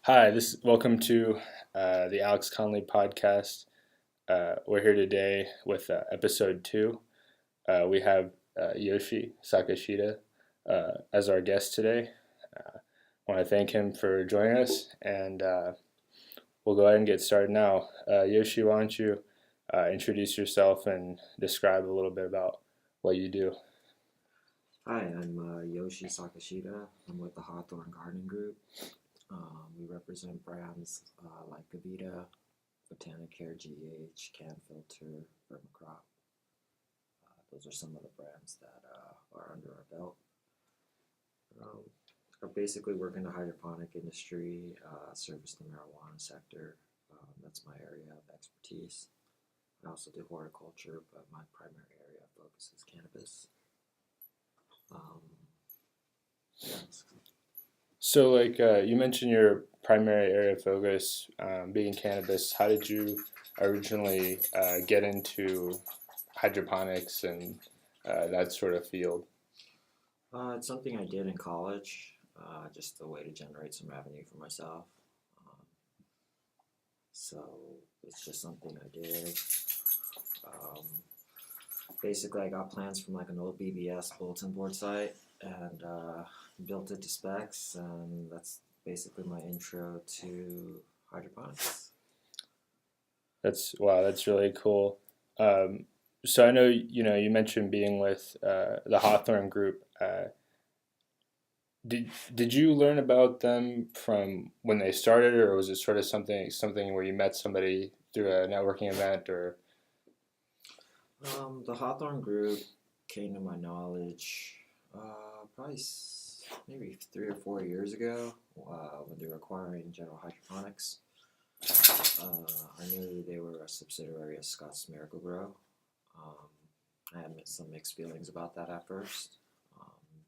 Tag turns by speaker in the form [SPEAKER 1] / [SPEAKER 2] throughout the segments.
[SPEAKER 1] Hi, welcome to the Alex Connolly podcast. We're here today with episode two. We have Yoshi Sakashita as our guest today. I want to thank him for joining us, and we'll go ahead and get started now. Yoshi, why don't you introduce yourself and describe a little bit about what you do?
[SPEAKER 2] Hi, I'm Yoshi Sakashita. I'm with the Hawthorne Gardening Group. We represent brands like Gavita, Botanic Care, GH, Can Filter, Vermicrop. Those are some of the brands that are under our belt. I basically work in the hydroponic industry, service the marijuana sector. That's my area of expertise. I also do horticulture, but my primary area of focus is cannabis. Um, yeah.
[SPEAKER 1] So, you mentioned your primary area of focus being cannabis. How did you originally get into hydroponics and that sort of field?
[SPEAKER 2] It's something I did in college, just a way to generate some revenue for myself. Um, so it's just something I did. Um, Basically, I got plans from like an old BBS bulletin board site and built it to specs, and that's basically my intro to hydroponics.
[SPEAKER 1] That's really cool. So I know you mentioned being with the Hawthorne Group. Did you learn about them from when they started, or was it sort of something where you met somebody through a networking event, or
[SPEAKER 2] The Hawthorne Group came to my knowledge probably maybe 3 or 4 years ago when they were acquiring General Hydroponics. I knew they were a subsidiary of Scott's Miracle-Gro. Um, I had some mixed feelings about that at first. Um,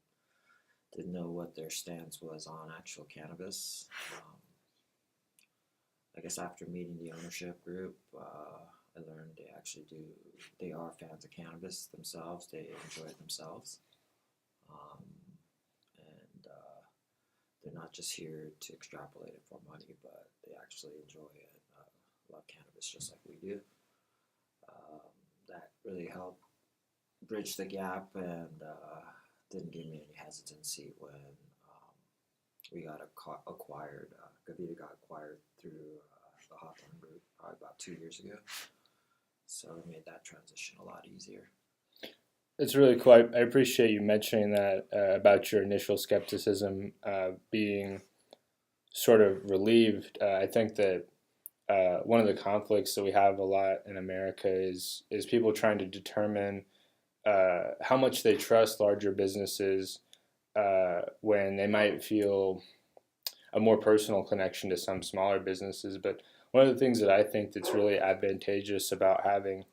[SPEAKER 2] didn't know what their stance was on actual cannabis. I guess after meeting the ownership group, I learned they are fans of cannabis themselves. They enjoy it themselves. Um, and they're not just here to extrapolate it for money, but they actually enjoy it, love cannabis just like we do. Um, that really helped bridge the gap and didn't give me any hesitancy when we got acquired. Gavita got acquired through the Hawthorne Group probably about 2 years ago. So it made that transition a lot easier.
[SPEAKER 1] it's really cool. I appreciate you mentioning that about your initial skepticism being sort of relieved. I think that one of the conflicts that we have a lot in America is people trying to determine how much they trust larger businesses when they might feel a more personal connection to some smaller businesses. But one of the things that I think that's really advantageous about having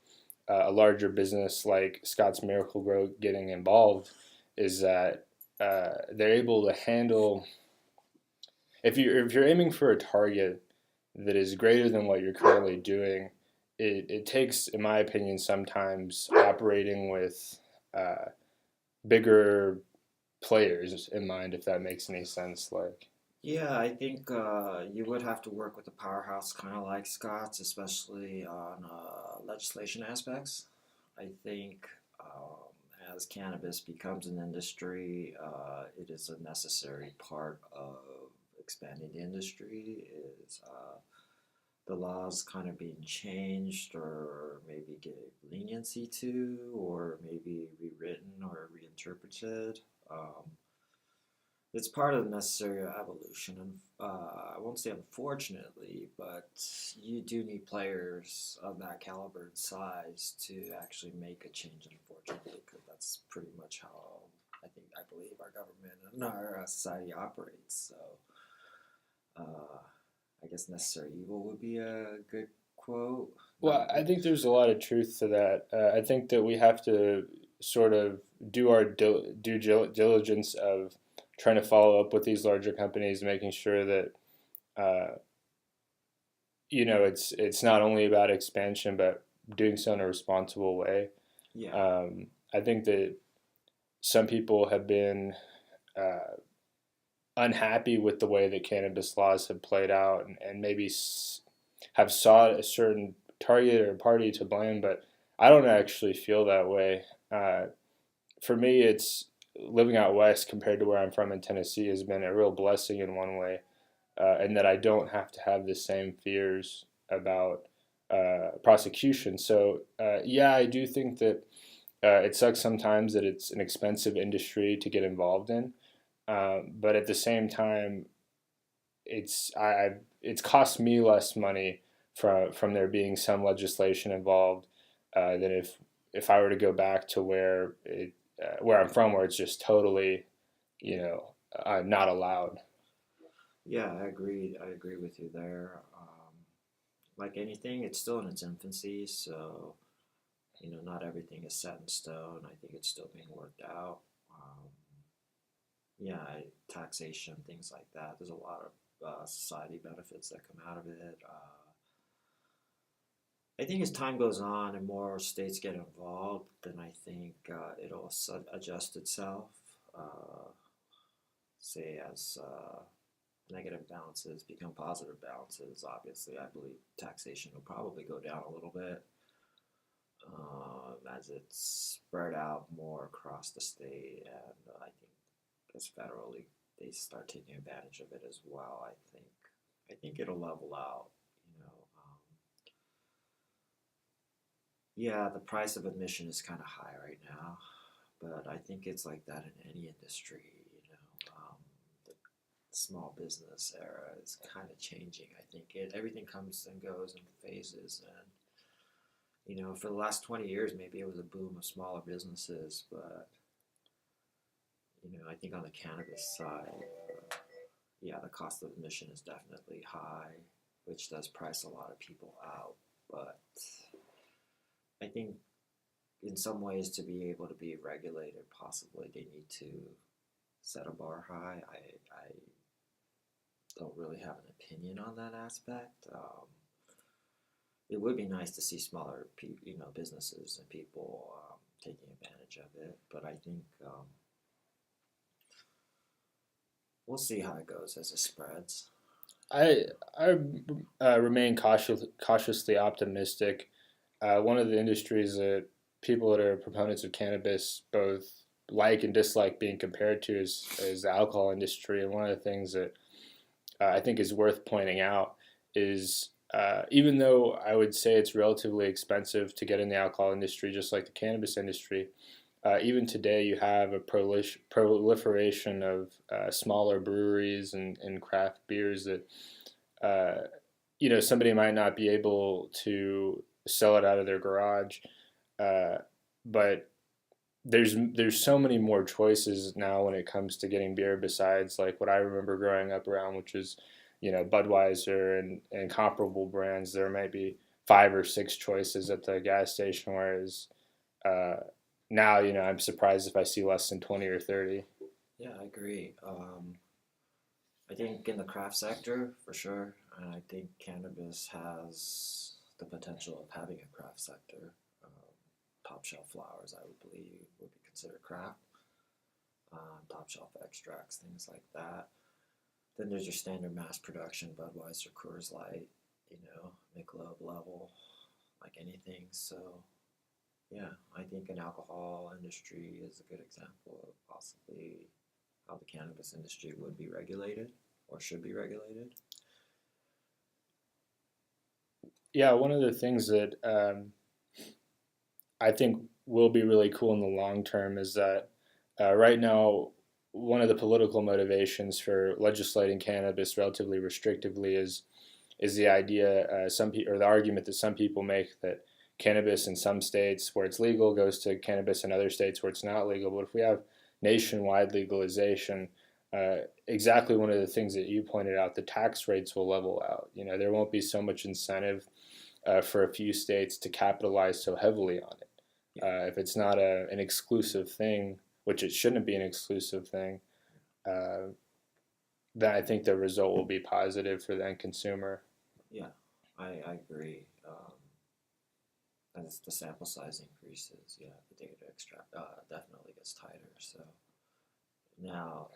[SPEAKER 1] a larger business like Scott's Miracle-Gro getting involved is that they're able to handle if you're aiming for a target that is greater than what you're currently doing, it takes, in my opinion, sometimes operating with uh, bigger players in mind, if that makes any sense.
[SPEAKER 2] Yeah, I think you would have to work with a powerhouse kind of like Scott's, especially on legislation aspects. I think as cannabis becomes an industry, it is a necessary part of expanding the industry. Is the laws kind of being changed or maybe give leniency to, or maybe rewritten or reinterpreted? Um, it's part of the necessary evolution, and I won't say unfortunately, but you do need players of that caliber and size to actually make a change. Unfortunately, because that's pretty much how I believe our government and our society operates. So, uh, I guess necessary evil would be a good quote.
[SPEAKER 1] Well, I think there's a lot of truth to that. I think that we have to sort of do our due diligence of trying to follow up with these larger companies, making sure that uh, it's not only about expansion, but doing so in a responsible way.
[SPEAKER 2] Yeah.
[SPEAKER 1] I think that some people have been uh, unhappy with the way that cannabis laws have played out, and maybe have sought a certain target or party to blame, but I don't actually feel that way. Uh, for me, it's living out west compared to where I'm from in Tennessee has been a real blessing in one way, and that I don't have to have the same fears about prosecution. So, yeah, I do think that it sucks sometimes that it's an expensive industry to get involved in, but at the same time, it's cost me less money from there being some legislation involved than if I were to go back to where I'm from, where it's just totally, not allowed.
[SPEAKER 2] Yeah, I agree. I agree with you there. Like anything, it's still in its infancy, so not everything is set in stone. I think it's still being worked out. Um, yeah, taxation, things like that. There's a lot of society benefits that come out of it. I think as time goes on and more states get involved, then I think it'll adjust itself. Uh, Say as negative balances become positive balances. Obviously, I believe taxation will probably go down a little bit as it's spread out more across the state, and I think as federally they start taking advantage of it as well. I think it'll level out. Yeah, the price of admission is kind of high right now, but I think it's like that in any industry. The small business era is kind of changing. I think everything comes and goes in phases, and for the last 20 years, maybe it was a boom of smaller businesses, but I think on the cannabis side, yeah, the cost of admission is definitely high, which does price a lot of people out. But I think in some ways to be able to be regulated, possibly they need to set a bar high. I don't really have an opinion on that aspect. It would be nice to see smaller, businesses and people taking advantage of it, but I think we'll see how it goes as it spreads.
[SPEAKER 1] I remain cautiously optimistic. One of the industries that people that are proponents of cannabis both like and dislike being compared to is the alcohol industry. And one of the things that I think is worth pointing out is even though I would say it's relatively expensive to get in the alcohol industry, just like the cannabis industry, even today you have a proliferation of smaller breweries and craft beers that somebody might not be able to sell it out of their garage, uh, but there's so many more choices now when it comes to getting beer besides like what I remember growing up around, which is Budweiser and comparable brands. There might be five or six choices at the gas station, whereas uh, now I'm surprised if I see less than 20 or 30.
[SPEAKER 2] Yeah, I agree. I think in the craft sector, for sure, I think cannabis has the potential of having a craft sector. Top shelf flowers, I would believe, would be considered craft. Top shelf extracts, things like that. Then there's your standard mass production, Budweiser, Coors Light, Michelob level, like anything. So, yeah, I think an alcohol industry is a good example of possibly how the cannabis industry would be regulated or should be regulated.
[SPEAKER 1] Yeah, one of the things that I think will be really cool in the long term is that right now, one of the political motivations for legislating cannabis relatively restrictively is the idea or the argument that some people make that cannabis in some states where it's legal goes to cannabis in other states where it's not legal. But if we have nationwide legalization, exactly one of the things that you pointed out, the tax rates will level out. There won't be so much incentive for a few states to capitalize so heavily on it. If it's not an exclusive thing, which it shouldn't be an exclusive thing, uh, then I think the result will be positive for the end consumer.
[SPEAKER 2] Yeah, I agree. As the sample size increases, yeah, the data extract definitely gets tighter. So now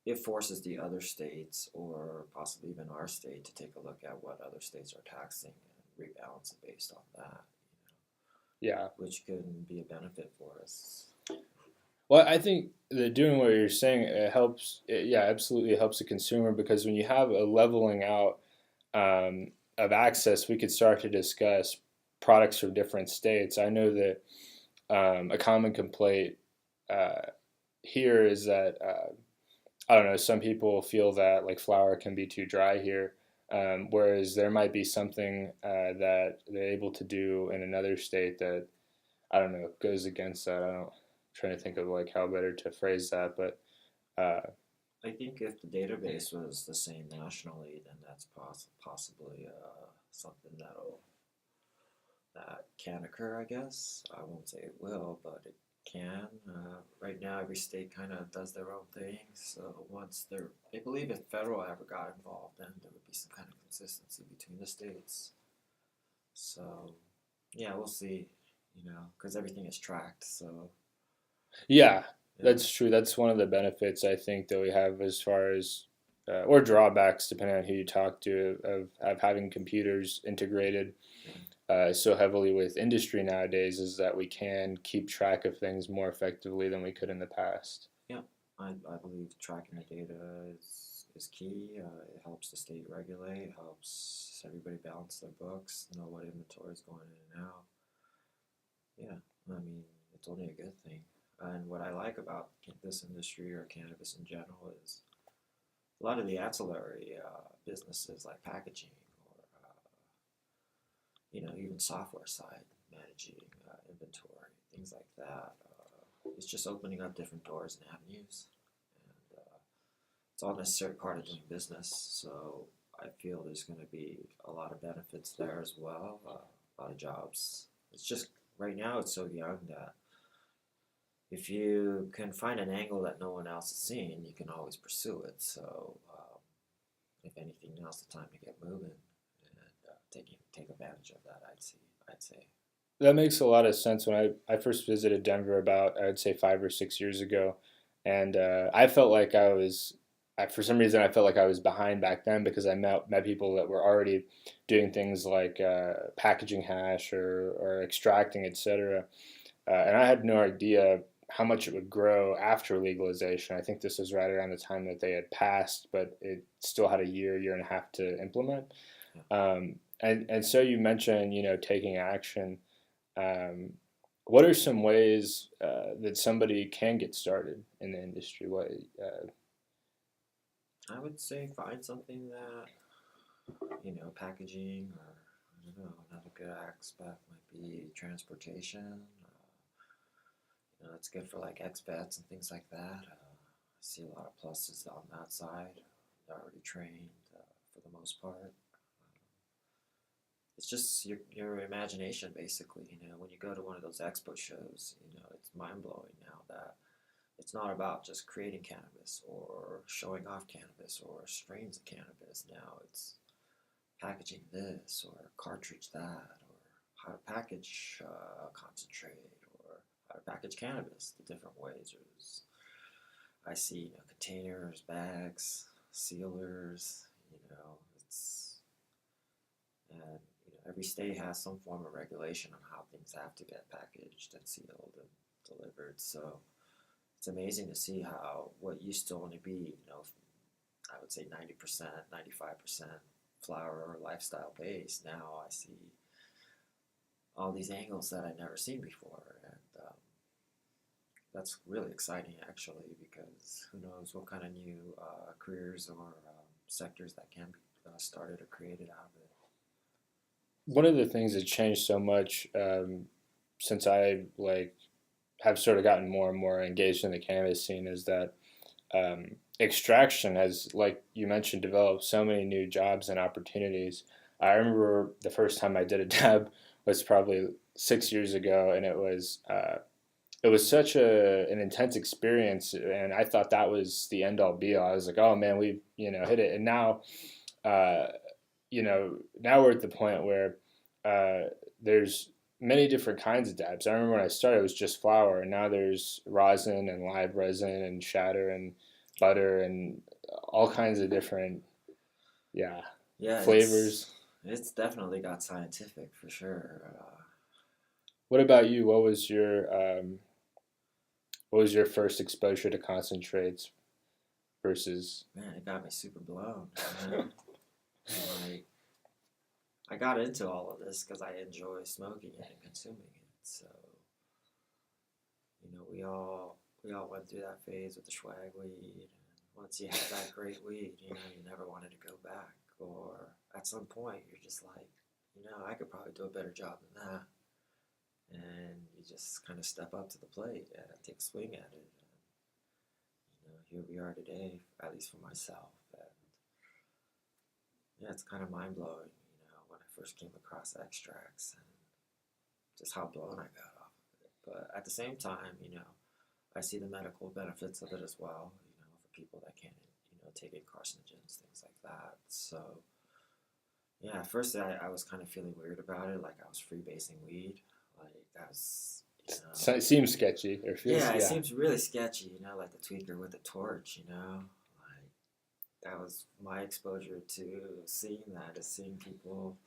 [SPEAKER 2] it forces the other states, or possibly even our state, to take a look at what other states are taxing and rebalance it based on that,
[SPEAKER 1] Yeah.
[SPEAKER 2] which could be a benefit for us.
[SPEAKER 1] Well, I think that doing what you're saying it helps. Yeah, absolutely helps the consumer because when you have a leveling out of access, we could start to discuss products from different states. I know that a common complaint uh, here is that I don't know. Some people feel that like flour can be too dry here, whereas there might be something that they're able to do in another state that I don't know goes against that. I don't. I'm trying to think of like how better to phrase that, but
[SPEAKER 2] I think if the database was the same nationally, then that's possibly something that can occur. I guess I won't say it will, but it can. Right now, every state kind of does their own thing. So once they believe if federal ever got involved, then there would be some kind of consistency between the states. So yeah, we'll see. Because everything is tracked. So
[SPEAKER 1] yeah,
[SPEAKER 2] yeah,
[SPEAKER 1] that's true. That's one of the benefits I think that we have as far as or drawbacks, depending on who you talk to, of having computers integrated
[SPEAKER 2] yeah.
[SPEAKER 1] so heavily with industry nowadays, is that we can keep track of things more effectively than we could in the past.
[SPEAKER 2] Yeah, I believe tracking the data is key. It helps the state regulate, helps everybody balance their books, know what inventory is going in and out. Yeah, I mean, it's only a good thing. And what I like about this industry or cannabis in general is a lot of the ancillary businesses like packaging or, even software side, managing inventory, things like that. It's just opening up different doors and avenues. And it's all necessary part of doing business. So I feel there's going to be a lot of benefits there as well. A lot of jobs. It's just right now it's so young that if you can find an angle that no one else is seeing, you can always pursue it. So if anything, now's the time to get moving and take advantage of that. I'd say.
[SPEAKER 1] That makes a lot of sense. When I first visited Denver about, I would say 5 or 6 years ago, and I felt like for some reason, I felt like I was behind back then because I met people that were already doing things like packaging hash or extracting, etc. And I had no idea how much it would grow after legalization. I think this was right around the time that they had passed, but it still had a year and a half to implement.
[SPEAKER 2] Yeah.
[SPEAKER 1] And so you mentioned, taking action. Um, what are some ways that somebody can get started in the industry?
[SPEAKER 2] I would say find something that packaging, or I don't know, another good aspect might be transportation. It's good for like expats and things like that. I see a lot of pluses on that side. They're already trained for the most part. It's just your imagination, basically. When you go to one of those expo shows, it's mind blowing now that it's not about just creating cannabis or showing off cannabis or strains of cannabis. Now it's packaging this or cartridge that, or how to package concentrate, or how to package cannabis the different ways. I see containers, bags, sealers. It's and every state has some form of regulation on how things have to get packaged and sealed and delivered. So it's amazing to see how what used to only be, I would say 90%, 95% flower or lifestyle based. Now I see all these angles that I'd never seen before. And that's really exciting, actually, because who knows what kind of new careers or sectors that can be started or created out of it.
[SPEAKER 1] One of the things that changed so much since I have sort of gotten more and more engaged in the cannabis scene is that extraction has, like you mentioned, developed so many new jobs and opportunities. I remember the first time I did a dab was probably 6 years ago, and it was such an intense experience, and I thought that was the end all be all. I was like, oh man, we've hit it, and now uh, now we're at the point where there's many different kinds of dabs. I remember when I started, it was just flour, and now there's rosin and live resin and shatter and butter and all kinds of different, yeah,
[SPEAKER 2] Yeah,
[SPEAKER 1] flavors.
[SPEAKER 2] it's definitely got scientific for sure.
[SPEAKER 1] What about you? What was your first exposure to concentrates versus?
[SPEAKER 2] Man, it got me super blown. You know, like I got into all of this because I enjoy smoking it and consuming it. So we all went through that phase with the swag weed. And once you had that great weed, you never wanted to go back. Or at some point, you're just like, I could probably do a better job than that. And you just kind of step up to the plate and take a swing at it. And, here we are today, at least for myself. And yeah, it's kind of mind blowing, when I first came across extracts and just how blown I got off of it. But at the same time, I see the medical benefits of it as well, for people that can't, take in carcinogens, things like that. So, yeah, at first I was kind of feeling weird about it, like I was freebasing weed. Like, that was,
[SPEAKER 1] So it seems sketchy or feels,
[SPEAKER 2] yeah, it
[SPEAKER 1] yeah.
[SPEAKER 2] seems really sketchy, like the tweaker with the torch, Like, that was my exposure to seeing that, is seeing people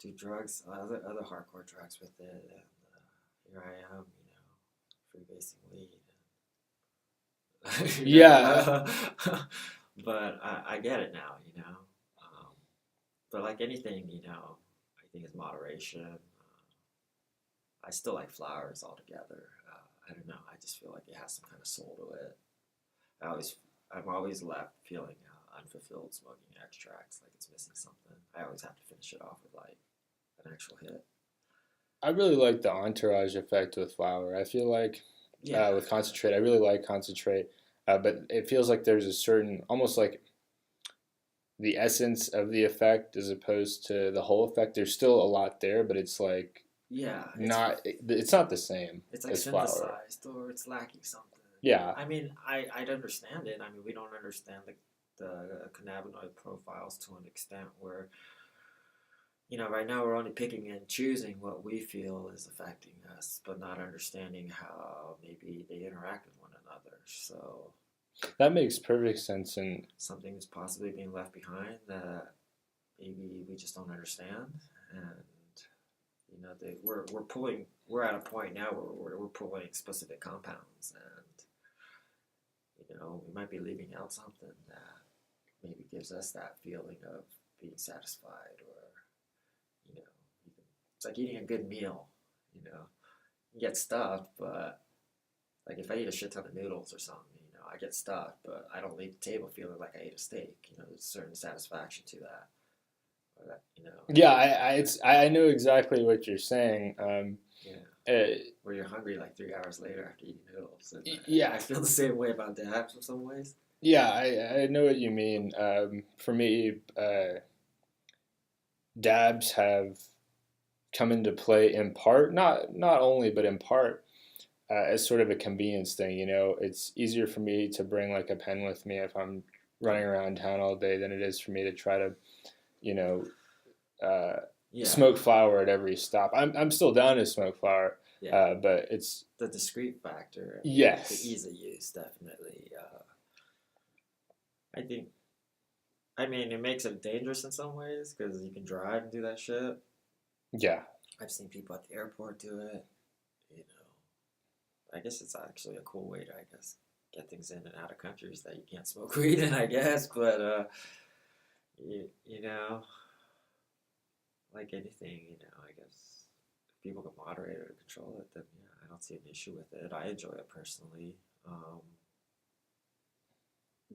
[SPEAKER 2] do drugs, other hardcore drugs with it. And here I am, freebasing weed.
[SPEAKER 1] Yeah.
[SPEAKER 2] But I get it now. But like anything, I think it's moderation. I still like flowers altogether. I don't know. I just feel like it has some kind of soul to it. I'm always left feeling unfulfilled smoking extracts, like it's missing something. I always have to finish it off with like an actual hit.
[SPEAKER 1] I really like the entourage effect with flour. I feel like
[SPEAKER 2] Yeah,
[SPEAKER 1] with concentrate, I really like concentrate, but it feels like there's a certain, almost like the essence of the effect as opposed to the whole effect. There's still a lot there, but it's like
[SPEAKER 2] yeah.
[SPEAKER 1] it's not the same
[SPEAKER 2] It's like
[SPEAKER 1] as flour.
[SPEAKER 2] synthesized or it's lacking something.
[SPEAKER 1] Yeah,
[SPEAKER 2] I mean, I'd understand it. I mean, we don't understand the cannabinoid profiles to an extent where, right now we're only picking and choosing what we feel is affecting us, but not understanding how maybe they interact with one another. So
[SPEAKER 1] that makes perfect sense. And
[SPEAKER 2] something is possibly being left behind that maybe we just don't understand. And we're at a point now where we're pulling specific compounds, and we might be leaving out something that maybe gives us that feeling of being satisfied, or even, it's like eating a good meal. You get stuffed, but like if I eat a shit ton of noodles or something, I get stuffed, but I don't leave the table feeling like I ate a steak. There's a certain satisfaction to that. Or that.
[SPEAKER 1] yeah, I know exactly what you're saying.
[SPEAKER 2] Yeah.
[SPEAKER 1] Uh,
[SPEAKER 2] Where you're hungry like 3 hours later after eating noodles. And
[SPEAKER 1] yeah,
[SPEAKER 2] I feel the same way about dabs in some ways.
[SPEAKER 1] yeah, I know what you mean. For me, dabs have come into play in part, not only, but in part as sort of a convenience thing. It's easier for me to bring like a pen with me if I'm running around town all day than it is for me to try to, you know,
[SPEAKER 2] Yeah.
[SPEAKER 1] smoke flower at every stop. I'm still down to smoke flower,
[SPEAKER 2] Yeah.
[SPEAKER 1] but it's
[SPEAKER 2] The discrete factor.
[SPEAKER 1] yes,
[SPEAKER 2] The ease of use, definitely. I think, I mean, it makes it dangerous in some ways because you can drive and do that shit.
[SPEAKER 1] yeah,
[SPEAKER 2] I've seen people at the airport do it. I guess it's actually a cool way to, I guess, get things in and out of countries that you can't smoke weed in, I guess. But, you know, like anything, I guess if people can moderate it or control it, then yeah, I don't see an issue with it. I enjoy it personally.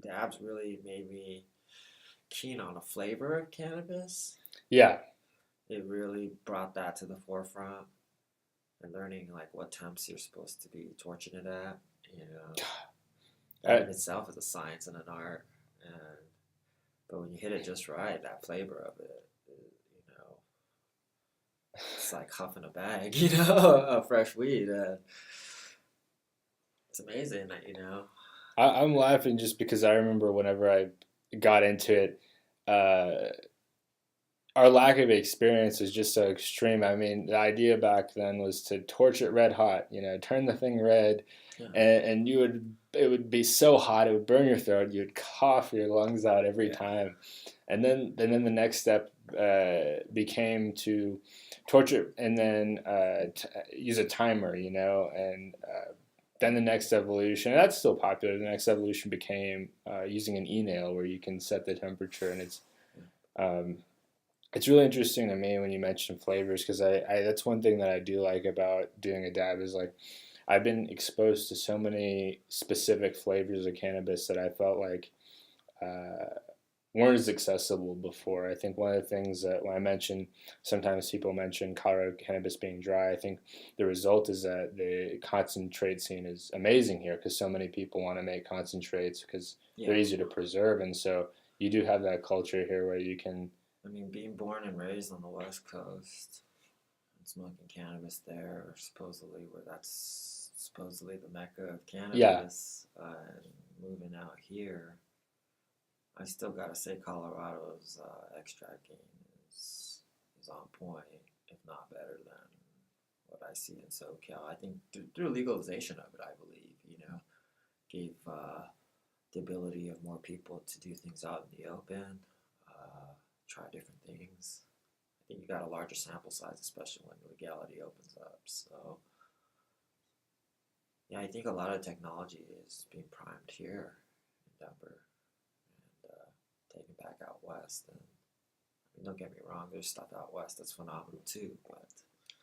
[SPEAKER 2] Dabs really made me keen on the flavor of cannabis.
[SPEAKER 1] yeah.
[SPEAKER 2] It really brought that to the forefront, and learning like what temps you're supposed to be torching it at. That in itself is a science and an art. And but when you hit it just right, that flavor of it, it's like huffing a bag, of fresh weed. It's amazing,
[SPEAKER 1] I'm laughing just because I remember whenever I got into it, uh, our lack of experience was just so extreme. I mean, the idea back then was to torch it red hot, turn the thing red,
[SPEAKER 2] Yeah.
[SPEAKER 1] and it would be so hot it would burn your throat. You'd cough your lungs out every
[SPEAKER 2] Yeah.
[SPEAKER 1] time, and then the next step became to torture and then use a timer, and then the next evolution, and that's still popular. The next evolution became using an e-nail where you can set the temperature, and um, it's really interesting to me when you mention flavors because I that's one thing that I do like about doing a dab is like I've been exposed to so many specific flavors of cannabis that I felt like uh, weren't as accessible before. I think one of the things that when I mention, sometimes people mention Colorado cannabis being dry. I think the result is that the concentrate scene is amazing here because so many people want to make concentrates because
[SPEAKER 2] Yeah.
[SPEAKER 1] they're easy to preserve, and so you do have that culture here where you can.
[SPEAKER 2] I mean, being born and raised on the West Coast and smoking cannabis there, supposedly where that's supposedly the mecca of
[SPEAKER 1] Yeah,
[SPEAKER 2] cannabis, and moving out here, I still gotta say Colorado's extract game is on point, if not better than what I see in SoCal. I think through legalization of it, I believe, gave the ability of more people to do things out in the open, try different things. I think you got a larger sample size, especially when legality opens up. So, yeah, I think a lot of technology is being primed here in Denver and taken back out west. And I mean, don't get me wrong, there's stuff out west that's phenomenal too. But yeah,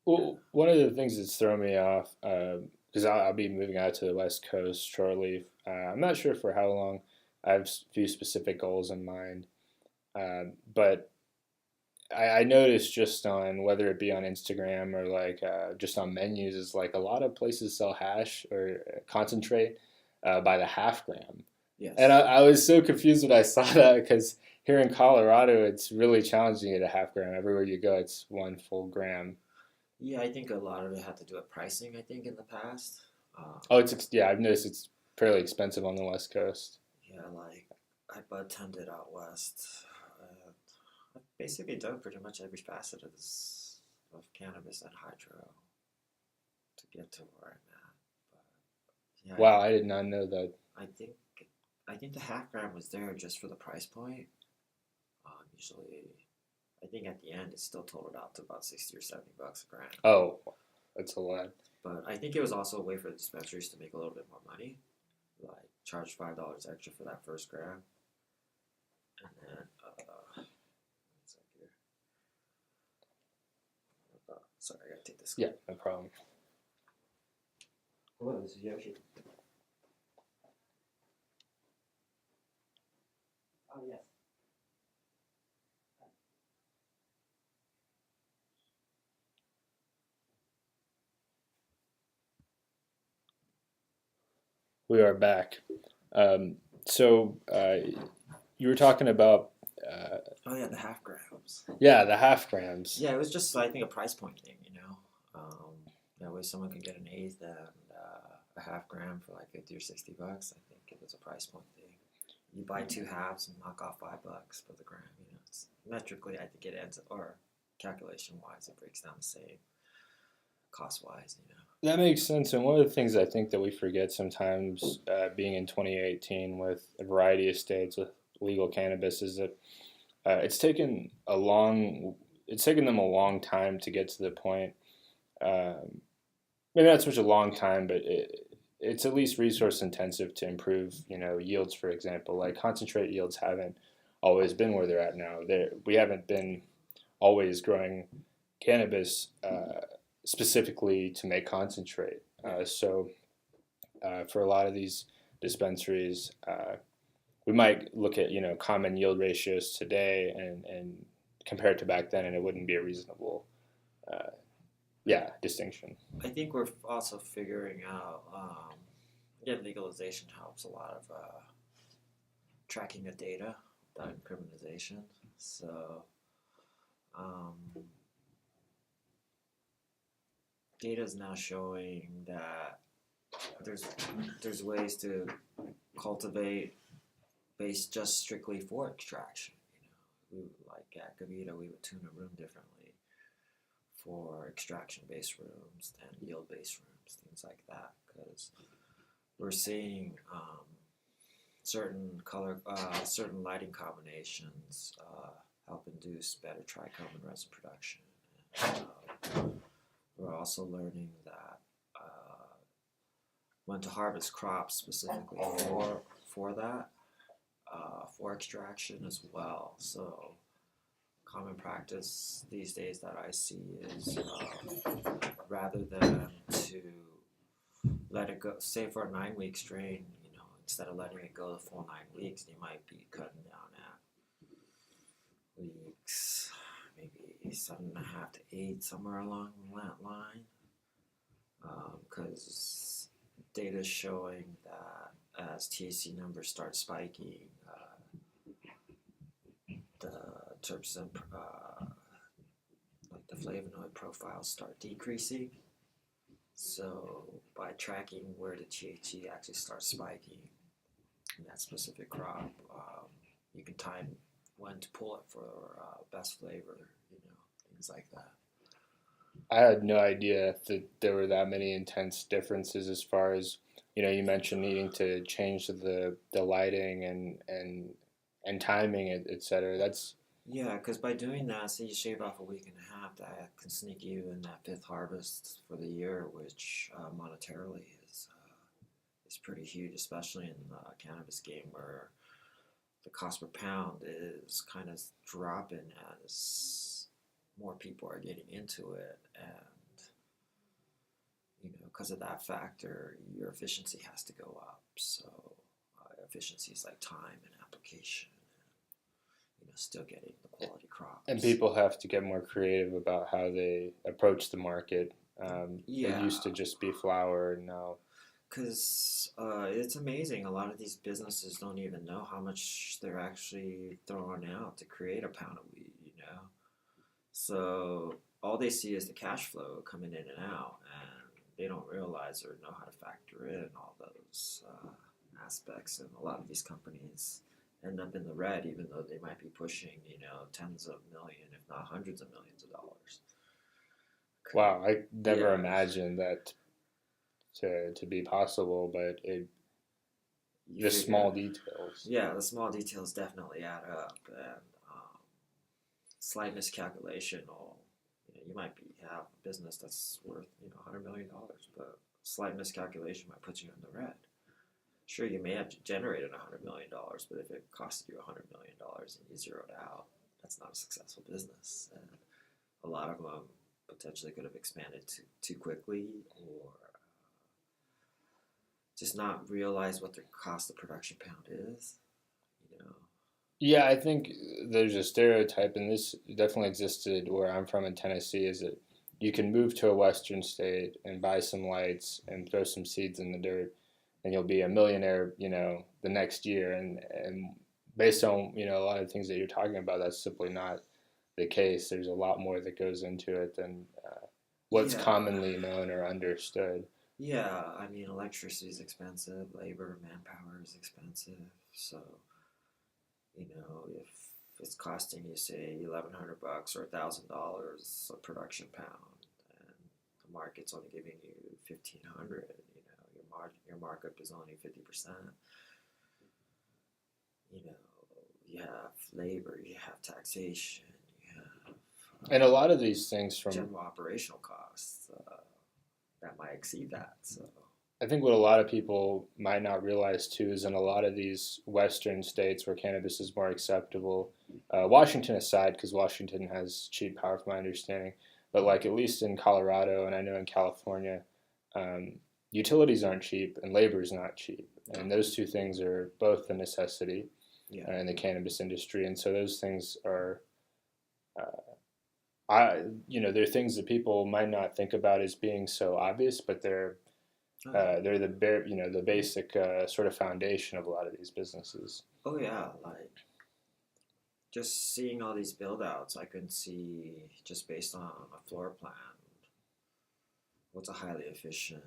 [SPEAKER 1] well, one of the things that's thrown me off because I'll be moving out to the West Coast shortly. I'm not sure for how long. I have a few specific goals in mind, but I noticed just on whether it be on Instagram or like just on menus is like a lot of places sell hash or concentrate by the half gram, and
[SPEAKER 2] yes.
[SPEAKER 1] I was so confused when I saw that because here in Colorado it's really challenging to get a half gram. Everywhere you go, it's one full gram.
[SPEAKER 2] Yeah, I think a lot of it had to do with pricing, I think, in the past.
[SPEAKER 1] Oh, yeah. I've noticed it's fairly expensive on the West Coast.
[SPEAKER 2] Yeah, like I bud tended out west. Uh, I've basically done pretty much every facet of this of cannabis and hydro to get to where I'm at. But yeah,
[SPEAKER 1] Wow, I did not know that.
[SPEAKER 2] I think I think the half gram was there just for the price point. Usually, I think at the end it still totaled out to about 60 or 70 bucks a gram.
[SPEAKER 1] Oh, that's a lot.
[SPEAKER 2] But I think it was also a way for the dispensaries to make a little bit more money, like charge $5 extra for that first gram, and then one sec here. Sorry, I gotta take this.
[SPEAKER 1] Yeah, no problem.
[SPEAKER 2] Hello, this is Yoshi. Oh yes.
[SPEAKER 1] We are back. So you were talking about
[SPEAKER 2] Oh yeah, the half grams.
[SPEAKER 1] yeah, the half grams.
[SPEAKER 2] Yeah, it was just I think a price point thing, that way someone could get an eighth and a half gram for like 50 or 60 bucks. I think it was a price point thing. You buy two halves and knock off $5 for the gram. It's, metrically, I think it ends or calculation wise, it breaks down the same cost wise.
[SPEAKER 1] That makes sense. And one of the things I think that we forget sometimes, being in 2018 with a variety of states with legal cannabis, is that it's taken it's taken them a long time to get to the point. Um, Maybe not so much a long time, but it's at least resource intensive to improve, yields, for example. Like concentrate yields haven't always been where they're at now. We haven't been always growing cannabis specifically to make concentrate. So for a lot of these dispensaries, we might look at common yield ratios today and compare it to back then, and it wouldn't be a reasonable distinction.
[SPEAKER 2] I think we're also figuring out, again, legalization helps a lot of tracking the data without criminalization. So, data is now showing that there's ways to cultivate based just strictly for extraction. Like at Gavita, we would tune a room differently for extraction-based rooms and yield-based rooms, things like that, because we're seeing certain lighting combinations help induce better trichome resin production. And, we're also learning that when to harvest crops specifically for that, for extraction as well. So common practice these days that I see is rather than to let it go, say for a 9 week strain, instead of letting it go the full 9 weeks, you might be cutting down at weeks, maybe 7.5 to 8, somewhere along that line. Because data is showing that as THC numbers start spiking, the terpene, like the flavonoid profiles start decreasing. So by tracking where the THC actually starts spiking in that specific crop, you can time when to pull it for best flavor, things like that.
[SPEAKER 1] I had no idea that there were that many intense differences as far as, you mentioned needing to change the lighting and timing, et cetera. That's
[SPEAKER 2] Yeah, because by doing that, say you shave off a week and a half, that can sneak you in that fifth harvest for the year, which monetarily is pretty huge, especially in the cannabis game where the cost per pound is kind of dropping as more people are getting into it, and because of that factor, your efficiency has to go up. So efficiencies like time and application, and still getting the quality crops.
[SPEAKER 1] And people have to get more creative about how they approach the market. It used to just be flower, and now.
[SPEAKER 2] Because it's amazing. A lot of these businesses don't even know how much they're actually throwing out to create a pound of weed, So all they see is the cash flow coming in and out, and they don't realize or know how to factor in all those aspects. And a lot of these companies end up in the red, even though they might be pushing, tens of millions, if not hundreds of millions of dollars.
[SPEAKER 1] Wow, I never imagined that to be possible, but the small details.
[SPEAKER 2] Yeah, the small details definitely add up, and slight miscalculation will, you might have a business that's worth $100 million, but slight miscalculation might put you in the red. Sure, you may have generated $100 million, but if it costed you $100 million and you zeroed out, that's not a successful business. And a lot of them potentially could have expanded too quickly, or just not realize what their cost of production pound is.
[SPEAKER 1] Yeah, I think there's a stereotype, and this definitely existed where I'm from in Tennessee, is that you can move to a western state and buy some lights and throw some seeds in the dirt, and you'll be a millionaire, the next year. And based on, a lot of things that you're talking about, that's simply not the case. There's a lot more that goes into it than what's commonly known or understood.
[SPEAKER 2] Yeah, I mean, electricity is expensive, labor, manpower is expensive, so if it's costing you, say, $1,100 or $1,000 a production pound, and the market's only giving you $1,500, your markup is only 50%. You have labor, you have taxation, you have
[SPEAKER 1] and a lot of these things from
[SPEAKER 2] general operational costs that might exceed that. So
[SPEAKER 1] I think what a lot of people might not realize too is in a lot of these western states where cannabis is more acceptable, Washington aside, because Washington has cheap power from my understanding, but like at least in Colorado and I know in California, utilities aren't cheap and labor is not cheap, and those two things are both a necessity in the cannabis industry, and so those things are. They're things that people might not think about as being so obvious, but they're the basic sort of foundation of a lot of these businesses.
[SPEAKER 2] Oh yeah, like just seeing all these build outs, I can see just based on a floor plan what's a highly efficient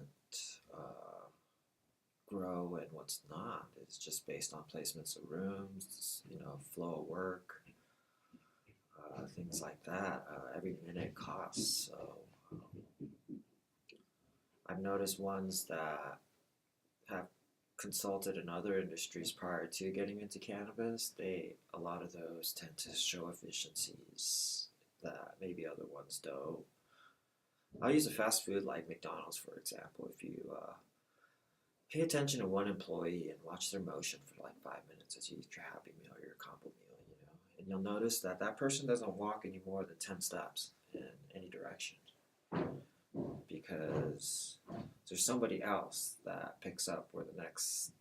[SPEAKER 2] grow and what's not. It's just based on placements of rooms, flow of work, things like that. Every minute costs. So I've noticed ones that have consulted in other industries prior to getting into cannabis. They a lot of those tend to show efficiencies that maybe other ones don't. I'll use a fast food like McDonald's for example. If you pay attention to one employee and watch their motion for like 5 minutes as you eat your Happy Meal or your combo meal, and you'll notice that that person doesn't walk any more than 10 steps in any direction because there's somebody else that picks up where the next,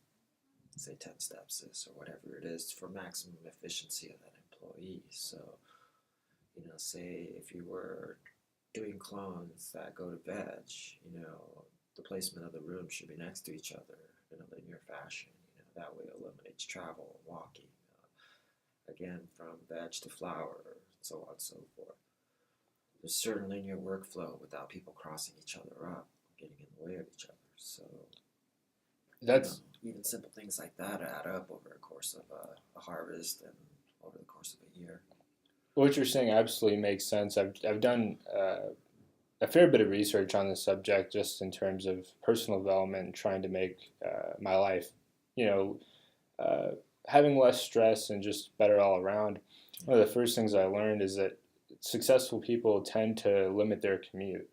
[SPEAKER 2] say, 10 steps is or whatever it is for maximum efficiency of that employee. So, say if you were doing clones that go to veg, the placement of the rooms should be next to each other in a linear fashion. That way it eliminates travel and walking. Again, from veg to flower, so on and so forth. There's certainly linear workflow without people crossing each other up, getting in the way of each other. So
[SPEAKER 1] That's
[SPEAKER 2] even simple things like that add up over the course of a harvest and over the course of a year.
[SPEAKER 1] what you're saying absolutely makes sense. I've done a fair bit of research on this subject just in terms of personal development and trying to make my life, you know, having less stress and just better all around. One of the first things I learned is that successful people tend to limit their commute.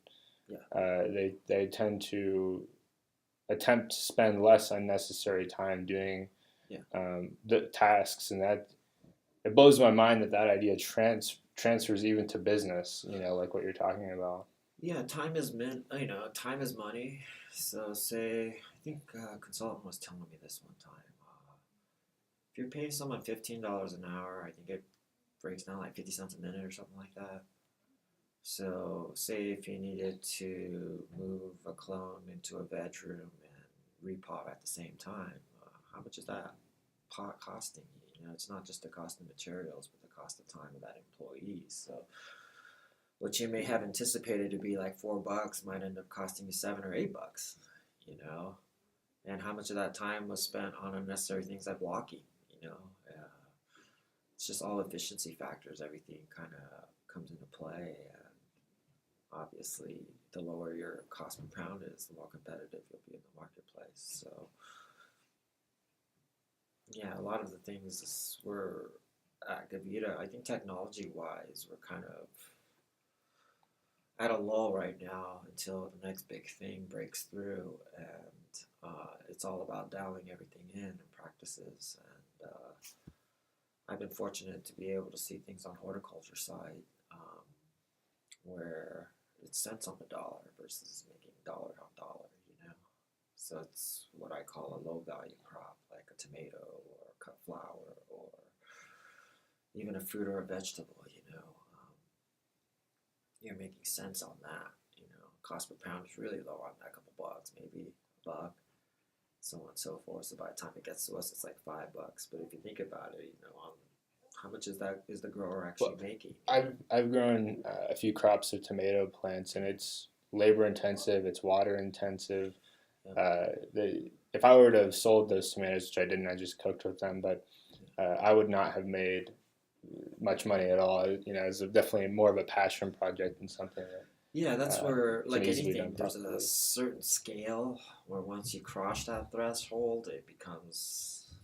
[SPEAKER 2] Yeah.
[SPEAKER 1] They tend to attempt to spend less unnecessary time doing the tasks, and that it blows my mind that idea transfers even to business. Like what you're talking about.
[SPEAKER 2] Yeah, time is time is money. So say, I think a consultant was telling me this one time. If you're paying someone $15 an hour, I think it breaks down like 50 cents a minute or something like that. So say if you needed to move a clone into a bedroom and repot at the same time, how much is that pot costing you? It's not just the cost of materials, but the cost of time of that employee. So what you may have anticipated to be like $4 might end up costing you $7 or $8, and how much of that time was spent on unnecessary things like walking, it's just all efficiency factors. Everything kind of comes into play, and obviously the lower your cost per pound is, the more competitive you'll be in the marketplace. So yeah, a lot of the things were at Gavita, I think technology wise, we're kind of at a lull right now until the next big thing breaks through, and it's all about dialing everything in and practices. And I've been fortunate to be able to see things on horticulture side where it's cents on the dollar versus making dollar on dollar. So it's what I call a low value crop, like a tomato or a cut flower or even a fruit or a vegetable. You're making sense on that. Cost per pound is really low on that, couple bucks, maybe $1, so on and so forth. So by the time it gets to us, it's like $5. But if you think about it, how much is the grower actually making?
[SPEAKER 1] I've grown a few crops of tomato plants, and it's labor intensive, it's water intensive. Yeah. If I were to have sold those tomatoes, which I didn't, I just cooked with them, but I would not have made much money at all. It's definitely more of a passion project than something that.
[SPEAKER 2] Yeah, that's where, like anything, there's a certain scale where once you cross that threshold, it becomes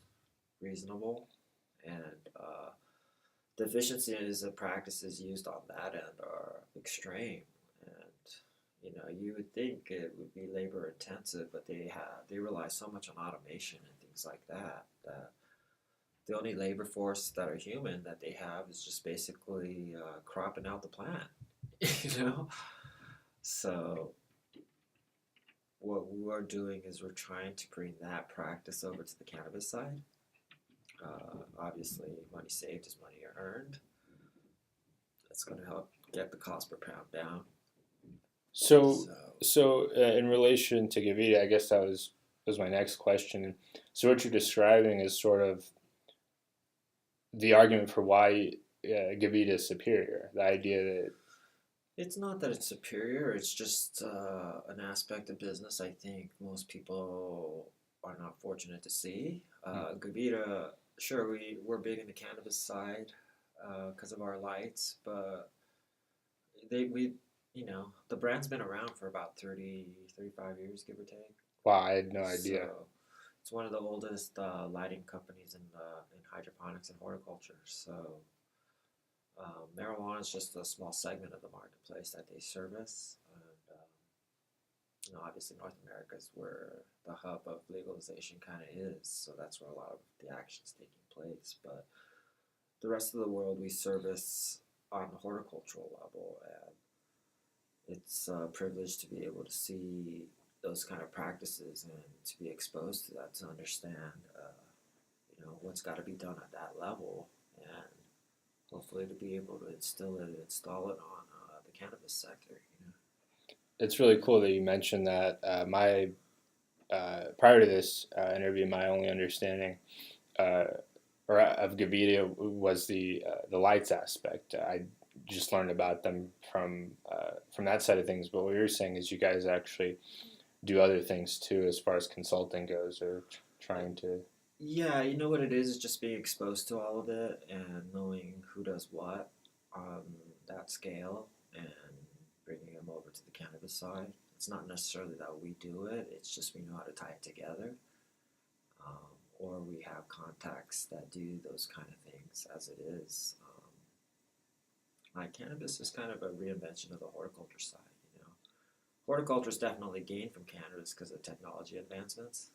[SPEAKER 2] reasonable, and the efficiencies of practices used on that end are extreme. And you would think it would be labor intensive, but they rely so much on automation and things like that the only labor force that are human that they have is just basically cropping out the plant. So what we're doing is we're trying to bring that practice over to the cannabis side. Obviously, money saved is money earned. That's going to help get the cost per pound down.
[SPEAKER 1] So in relation to Gavita, I guess that was my next question. So what you're describing is sort of the argument for why Gavita is superior. The idea that
[SPEAKER 2] it's not that it's superior, it's just an aspect of business I think most people are not fortunate to see. Gavita, sure, we're big in the cannabis side. because of our lights, but we the brand's been around for about 35 years, give or take.
[SPEAKER 1] Wow, I had no idea.
[SPEAKER 2] So it's one of the oldest lighting companies in hydroponics and horticulture. So marijuana is just a small segment of the marketplace that they service. And, obviously North America is where the hub of legalization kind of is. So that's where a lot of the action's taking place. But the rest of the world we service on the horticultural level, and it's a privilege to be able to see those kind of practices and to be exposed to that, to understand, what's got to be done at that level, and hopefully to be able to install it on the cannabis sector.
[SPEAKER 1] It's really cool that you mentioned that. My prior to this interview, my only understanding uh, or of Gavita was the lights aspect. I just learned about them from that side of things. But what you're saying is you guys actually do other things too, as far as consulting goes, or trying to.
[SPEAKER 2] Yeah, you know what it is just being exposed to all of it and knowing who does what on that scale and bringing them over to the cannabis side. It's not necessarily that we do it, it's just we know how to tie it together. Or we have contacts that do those kind of things as it is. Like cannabis is kind of a reinvention of the horticulture side. Horticulture is definitely gained from cannabis because of technology advancements.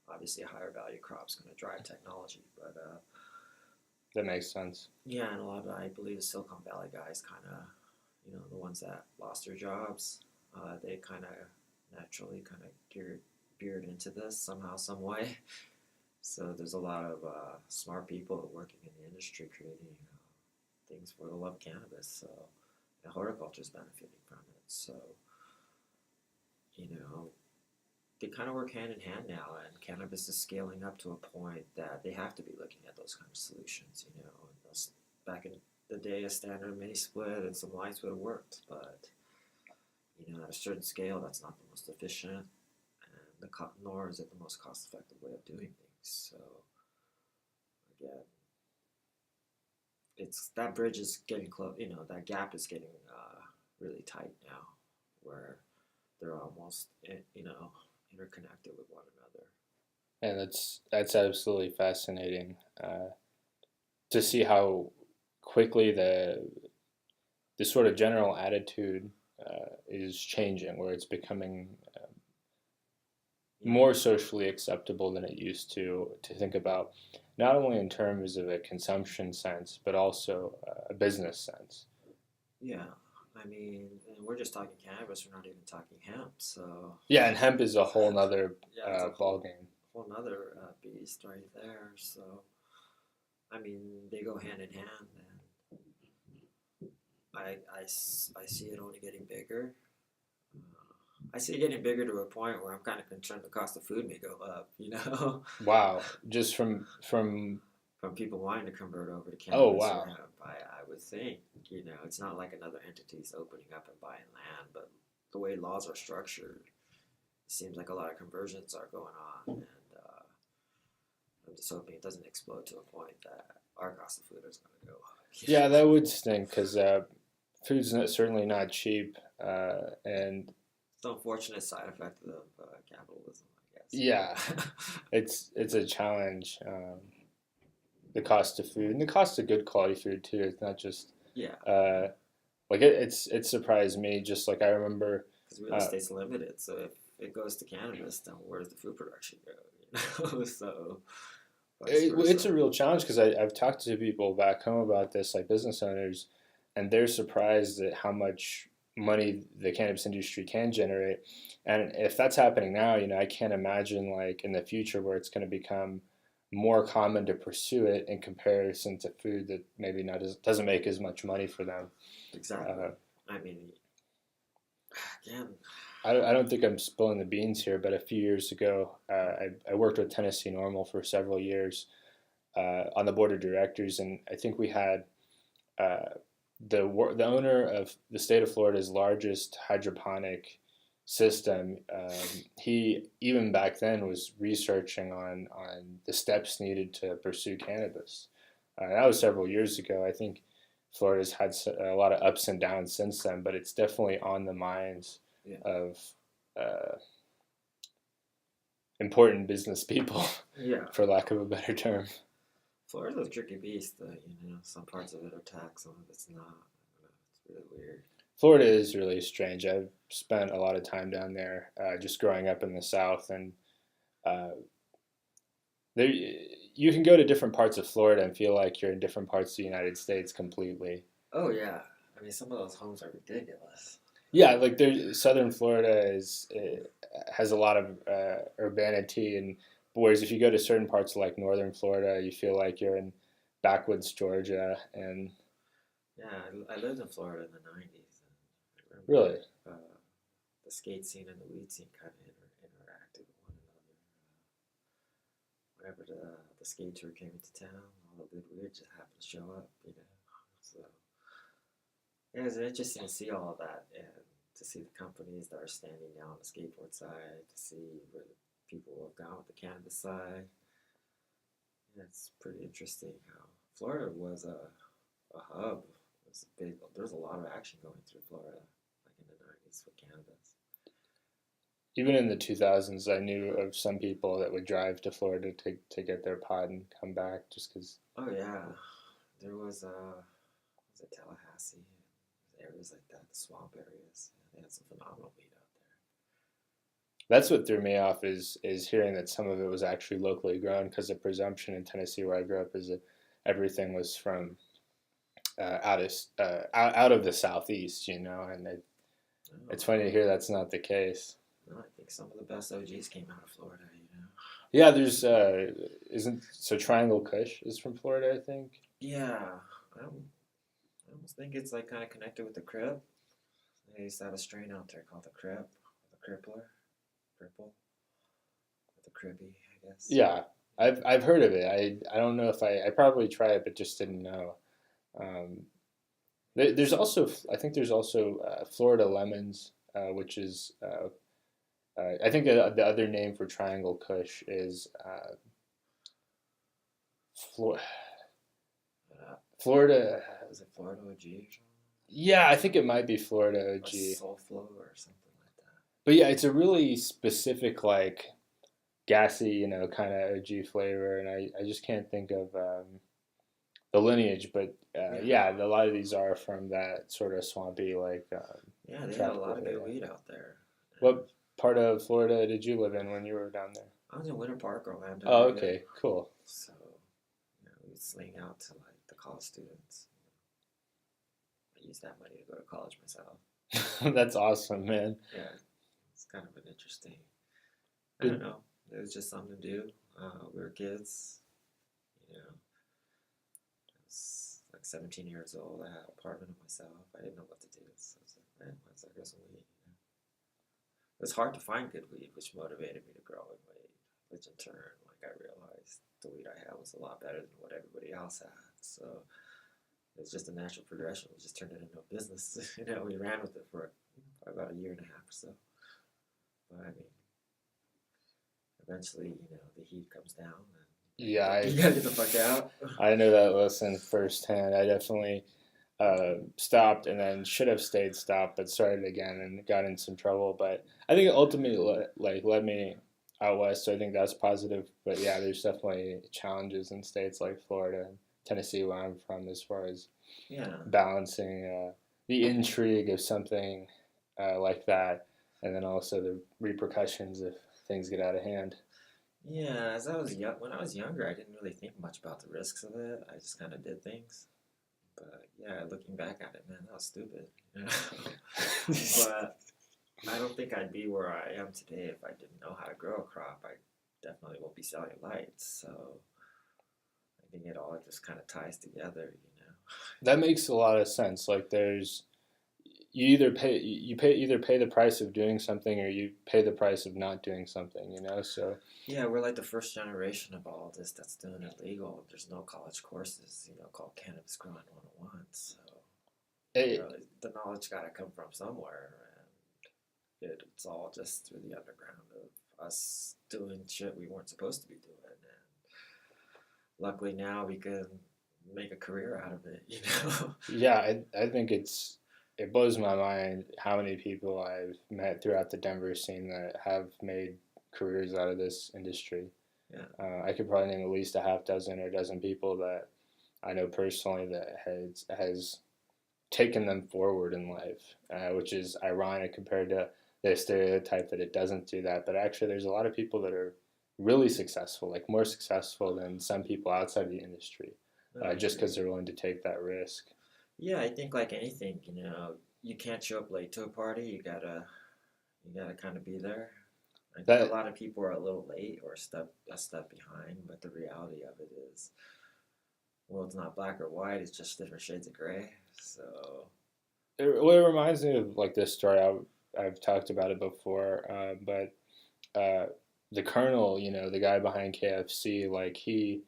[SPEAKER 2] Obviously, a higher value crop is going to drive technology, but
[SPEAKER 1] That makes sense.
[SPEAKER 2] yeah, and a lot of I believe the Silicon Valley guys kind of, the ones that lost their jobs, they kind of naturally kind of geared into this somehow, some way. So there's a lot of smart people working in the industry creating things for the love of cannabis. So and horticulture is benefiting from it. So you know they kind of work hand in hand now, and cannabis is scaling up to a point that they have to be looking at those kind of solutions. And back in the day, a standard mini split and some lights would have worked, but at a certain scale, that's not the most efficient, and nor is it the most cost-effective way of doing things. So again, it's that bridge is getting close. That gap is getting really tight now, where they're almost interconnected with one another.
[SPEAKER 1] And that's absolutely fascinating to see how quickly the sort of general attitude is changing, where it's becoming more socially acceptable than it used to think about, not only in terms of a consumption sense, but also a business sense.
[SPEAKER 2] Yeah, I mean, and we're just talking cannabis. We're not even talking hemp. So
[SPEAKER 1] Yeah, and hemp is a whole nother
[SPEAKER 2] yeah, it's a
[SPEAKER 1] ball game.
[SPEAKER 2] whole nother beast right there. So I mean, they go hand in hand, and I see it only getting bigger. I see it getting bigger to a point where I'm kind of concerned the cost of food may go up.
[SPEAKER 1] Wow, just from
[SPEAKER 2] From people wanting to convert over to
[SPEAKER 1] oh
[SPEAKER 2] cannabis or
[SPEAKER 1] wow,
[SPEAKER 2] hemp, I would think. It's not like another entity's opening up and buying land, but the way laws are structured, it seems like a lot of conversions are going on, and I'm just hoping it doesn't explode to a point that our cost of food is going to go up.
[SPEAKER 1] yeah, that would stink because food's certainly not cheap, and
[SPEAKER 2] It's the unfortunate side effect of capitalism, I
[SPEAKER 1] yeah,
[SPEAKER 2] guess.
[SPEAKER 1] it's a challenge. The cost of food and the cost of good quality food too. It's not just
[SPEAKER 2] Yeah,
[SPEAKER 1] like it surprised me. Just like I remember,
[SPEAKER 2] because real estate's limited, so if it goes to cannabis, then where does the food production go? So vice
[SPEAKER 1] it's
[SPEAKER 2] versa.
[SPEAKER 1] a real challenge because I've talked to people back home about this, like business owners, and they're surprised at how much money the cannabis industry can generate. And if that's happening now, I can't imagine like in the future where it's going to become more common to pursue it in comparison to food that maybe not doesn't make as much money for them.
[SPEAKER 2] Exactly. I mean, again,
[SPEAKER 1] I don't think I'm spilling the beans here, but a few years ago, I worked with Tennessee Normal for several years on the board of directors, and I think we had uh, the owner of the state of Florida's largest hydroponic system. He even back then was researching on the steps needed to pursue cannabis. That was several years ago. I think Florida's had a lot of ups and downs since then, but it's definitely on the minds
[SPEAKER 2] Yeah.
[SPEAKER 1] of uh, important business people,
[SPEAKER 2] Yeah.
[SPEAKER 1] for lack of a better term.
[SPEAKER 2] Florida's a tricky beast, though. Some parts of it are taxed, some of it's not. It's really weird.
[SPEAKER 1] Florida is really strange. I've spent a lot of time down there, just growing up in the South, and uh, there you can go to different parts of Florida and feel like you're in different parts of the United States completely.
[SPEAKER 2] Oh yeah, I mean some of those homes are ridiculous.
[SPEAKER 1] Yeah, like Southern Florida is has a lot of urbanity, and whereas if you go to certain parts of like Northern Florida, you feel like you're in backwoods Georgia, and
[SPEAKER 2] Yeah, I lived in Florida in the '90s, and I
[SPEAKER 1] really,
[SPEAKER 2] remember the skate scene and the weed scene kind of interacted with one another. Whenever the skate tour came into town, all the good weird just happened to show up, So yeah, it was interesting to see all of that and to see the companies that are standing now on the skateboard side, to see where the people have gone with the cannabis side. Yeah, it's pretty interesting how Florida was a hub. It was a big. There was a lot of action going through Florida, like in the '90s with cannabis.
[SPEAKER 1] even in the 2000s, I knew of some people that would drive to Florida to get their pot and come back just because.
[SPEAKER 2] Oh yeah, there was it Tallahassee, areas like that, the swamp areas. They had some phenomenal weed out
[SPEAKER 1] That's what threw me off is hearing that some of it was actually locally grown because the presumption in Tennessee where I grew up is that everything was from out of the southeast, and
[SPEAKER 2] there.
[SPEAKER 1] it's funny to hear that's not the case.
[SPEAKER 2] No, I think some of the best OGs came out of Florida.
[SPEAKER 1] Yeah, there's isn't so Triangle Kush is from Florida, I think.
[SPEAKER 2] Yeah, I almost think it's like kind of connected with the Crip. They used to have a strain out there called the Crip, the Crippler, Cripple, the Crippy, I guess.
[SPEAKER 1] Yeah, I've heard of it. I don't know if I probably tried it, but just didn't know. Um, there's also I think there's also Florida Lemons, which is I think the other name for Triangle Kush is Flor-
[SPEAKER 2] Uh,
[SPEAKER 1] Florida.
[SPEAKER 2] was it Florida OG or something?
[SPEAKER 1] Yeah, I think it might be Florida
[SPEAKER 2] Or
[SPEAKER 1] OG.
[SPEAKER 2] Soul Flow or something like that.
[SPEAKER 1] But yeah, it's a really specific like gassy, kind of OG flavor, and I just can't think of the lineage. But
[SPEAKER 2] Yeah.
[SPEAKER 1] yeah, a lot of these are from that sort of swampy like
[SPEAKER 2] Yeah, they had a
[SPEAKER 1] tropical
[SPEAKER 2] lot of good
[SPEAKER 1] area.
[SPEAKER 2] weed out there.
[SPEAKER 1] What part of Florida did you live in when you were down there?
[SPEAKER 2] I was in Winter Park, Orlando
[SPEAKER 1] Oh,
[SPEAKER 2] area.
[SPEAKER 1] okay, cool.
[SPEAKER 2] So, we would sling out to like the college students. I used that money to go to college myself.
[SPEAKER 1] That's awesome, man.
[SPEAKER 2] Yeah, it's kind of an interesting. I
[SPEAKER 1] Did,
[SPEAKER 2] don't know. It was just something to do. We were kids. I was like 17 years old. I had an apartment of myself. I didn't know what to do. So I was like, man, let's go some weed. It was hard to find good weed, which motivated me to grow in weed. Which in turn, like I realized the weed I had was a lot better than what everybody else had. So it was just a natural progression. We just turned it into a business. We ran with it for about a year and a half or so. But I mean, eventually, the heat comes down and
[SPEAKER 1] yeah,
[SPEAKER 2] you gotta get the fuck out.
[SPEAKER 1] I know that lesson firsthand. I definitely stopped and then should have stayed stopped, but started again and got in some trouble. But I think it ultimately led me out west, so I think that's positive. But yeah, there's definitely challenges in states like Florida and Tennessee, where I'm from, as far as
[SPEAKER 2] Yeah.
[SPEAKER 1] balancing the intrigue of something like that, and then also the repercussions if things get out of hand.
[SPEAKER 2] Yeah, as I was young, when I was younger, I didn't really think much about the risks of it. I just kind of did things. But yeah, looking back at it, man, that was stupid. But I don't think I'd be where I am today if I didn't know how to grow a crop. I definitely won't be selling lights. So I think it all just kind of ties together.
[SPEAKER 1] That makes a lot of sense. Like there's you either pay the price of doing something or you pay the price of not doing something. So
[SPEAKER 2] Yeah, we're like the first generation of all this that's doing it legal. There's no college courses, called Cannabis Growing 101. So the knowledge got to come from somewhere. And it's all just through the underground of us doing shit we weren't supposed to be doing. And luckily now we can make a career out of it, you know?
[SPEAKER 1] Yeah, I think it blows my mind how many people I've met throughout the Denver scene that have made careers out of this industry.
[SPEAKER 2] Yeah.
[SPEAKER 1] I could probably name at least a half dozen or a dozen people that I know personally that has taken them forward in life, which is ironic compared to the stereotype that it doesn't do that. But actually, there's a lot of people that are really successful, like more successful than some people outside the industry,
[SPEAKER 2] No, I
[SPEAKER 1] just
[SPEAKER 2] agree.
[SPEAKER 1] because they're willing to take that risk.
[SPEAKER 2] Yeah, I think like anything, you can't show up late to a party. You gotta kind of be there. I think a
[SPEAKER 1] That
[SPEAKER 2] lot of people are a little late or a step behind, but the reality of it is, well, it's not black or white. It's just different shades of gray. So
[SPEAKER 1] well, it reminds me of like this story. I've talked about it before, but uh, the Colonel, the guy behind KFC, like he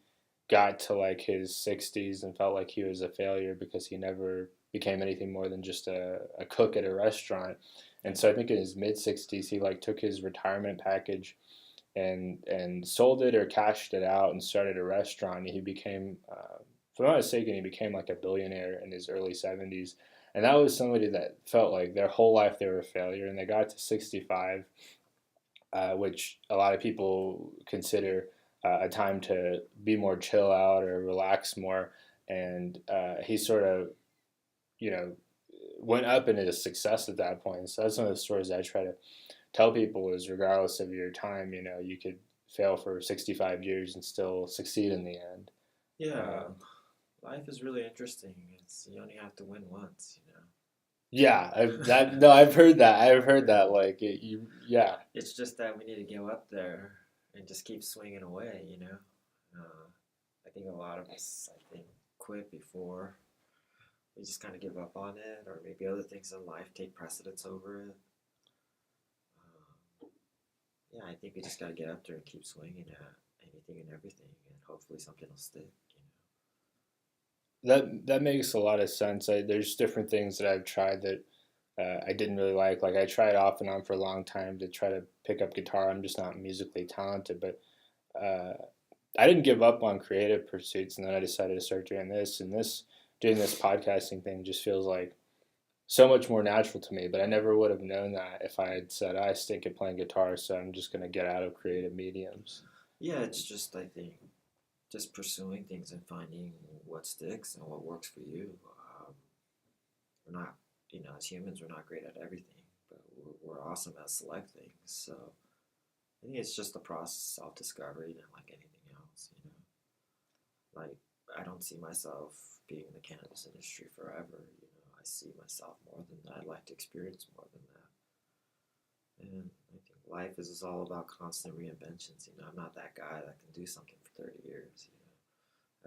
[SPEAKER 1] got to like his 60s and felt like he was a failure because he never became anything more than just a cook at a restaurant. And
[SPEAKER 2] yeah,
[SPEAKER 1] so I think in his mid 60s, he like took his retirement package and sold it or cashed it out and started a restaurant. And he became, if I'm not mistaken, he became like a billionaire in his early 70s. And that was somebody that felt like their whole life they were a failure. And they got to 65, which a lot of people consider a time to be more chill out or relax more. And he sort of, you know, went up into success at that point. So that's one of the stories I try to tell people is regardless of your time, you could fail for 65 years and still succeed in the end.
[SPEAKER 2] yeah.
[SPEAKER 1] Uh,
[SPEAKER 2] Life is really interesting. It's you only have to win once, you know.
[SPEAKER 1] yeah, I've heard that. I've heard that. Like, yeah,
[SPEAKER 2] It's just that we need to go up there and just keep swinging away, you know. I think a lot of us, I think, quit before we just kind of give up on it, or maybe other things in life take precedence over it. Yeah, I think we just got to get up there and keep swinging at anything and everything, and hopefully something will stick.
[SPEAKER 1] that makes a lot of sense. There's different things that I've tried that I didn't really like. Like I tried off and on for a long time to try to pick up guitar. I'm just not musically talented, but uh, I didn't give up on creative pursuits, and then I decided to start doing this. And doing this podcasting thing just feels like so much more natural to me. But I never would have known that if I had said I stink at playing guitar, so I'm just gonna get out of creative mediums.
[SPEAKER 2] Yeah, it's just I think just pursuing things and finding what sticks and what works for you. Um, we're not, as humans, we're not great at everything, but we're awesome at select things. So I think it's just a process of self-discovery and like anything else. Like I don't see myself being in the cannabis industry forever. I see myself more than that. I'd like to experience more than that. And I think life is all about constant reinventions. I'm not that guy that can do something for 30 years.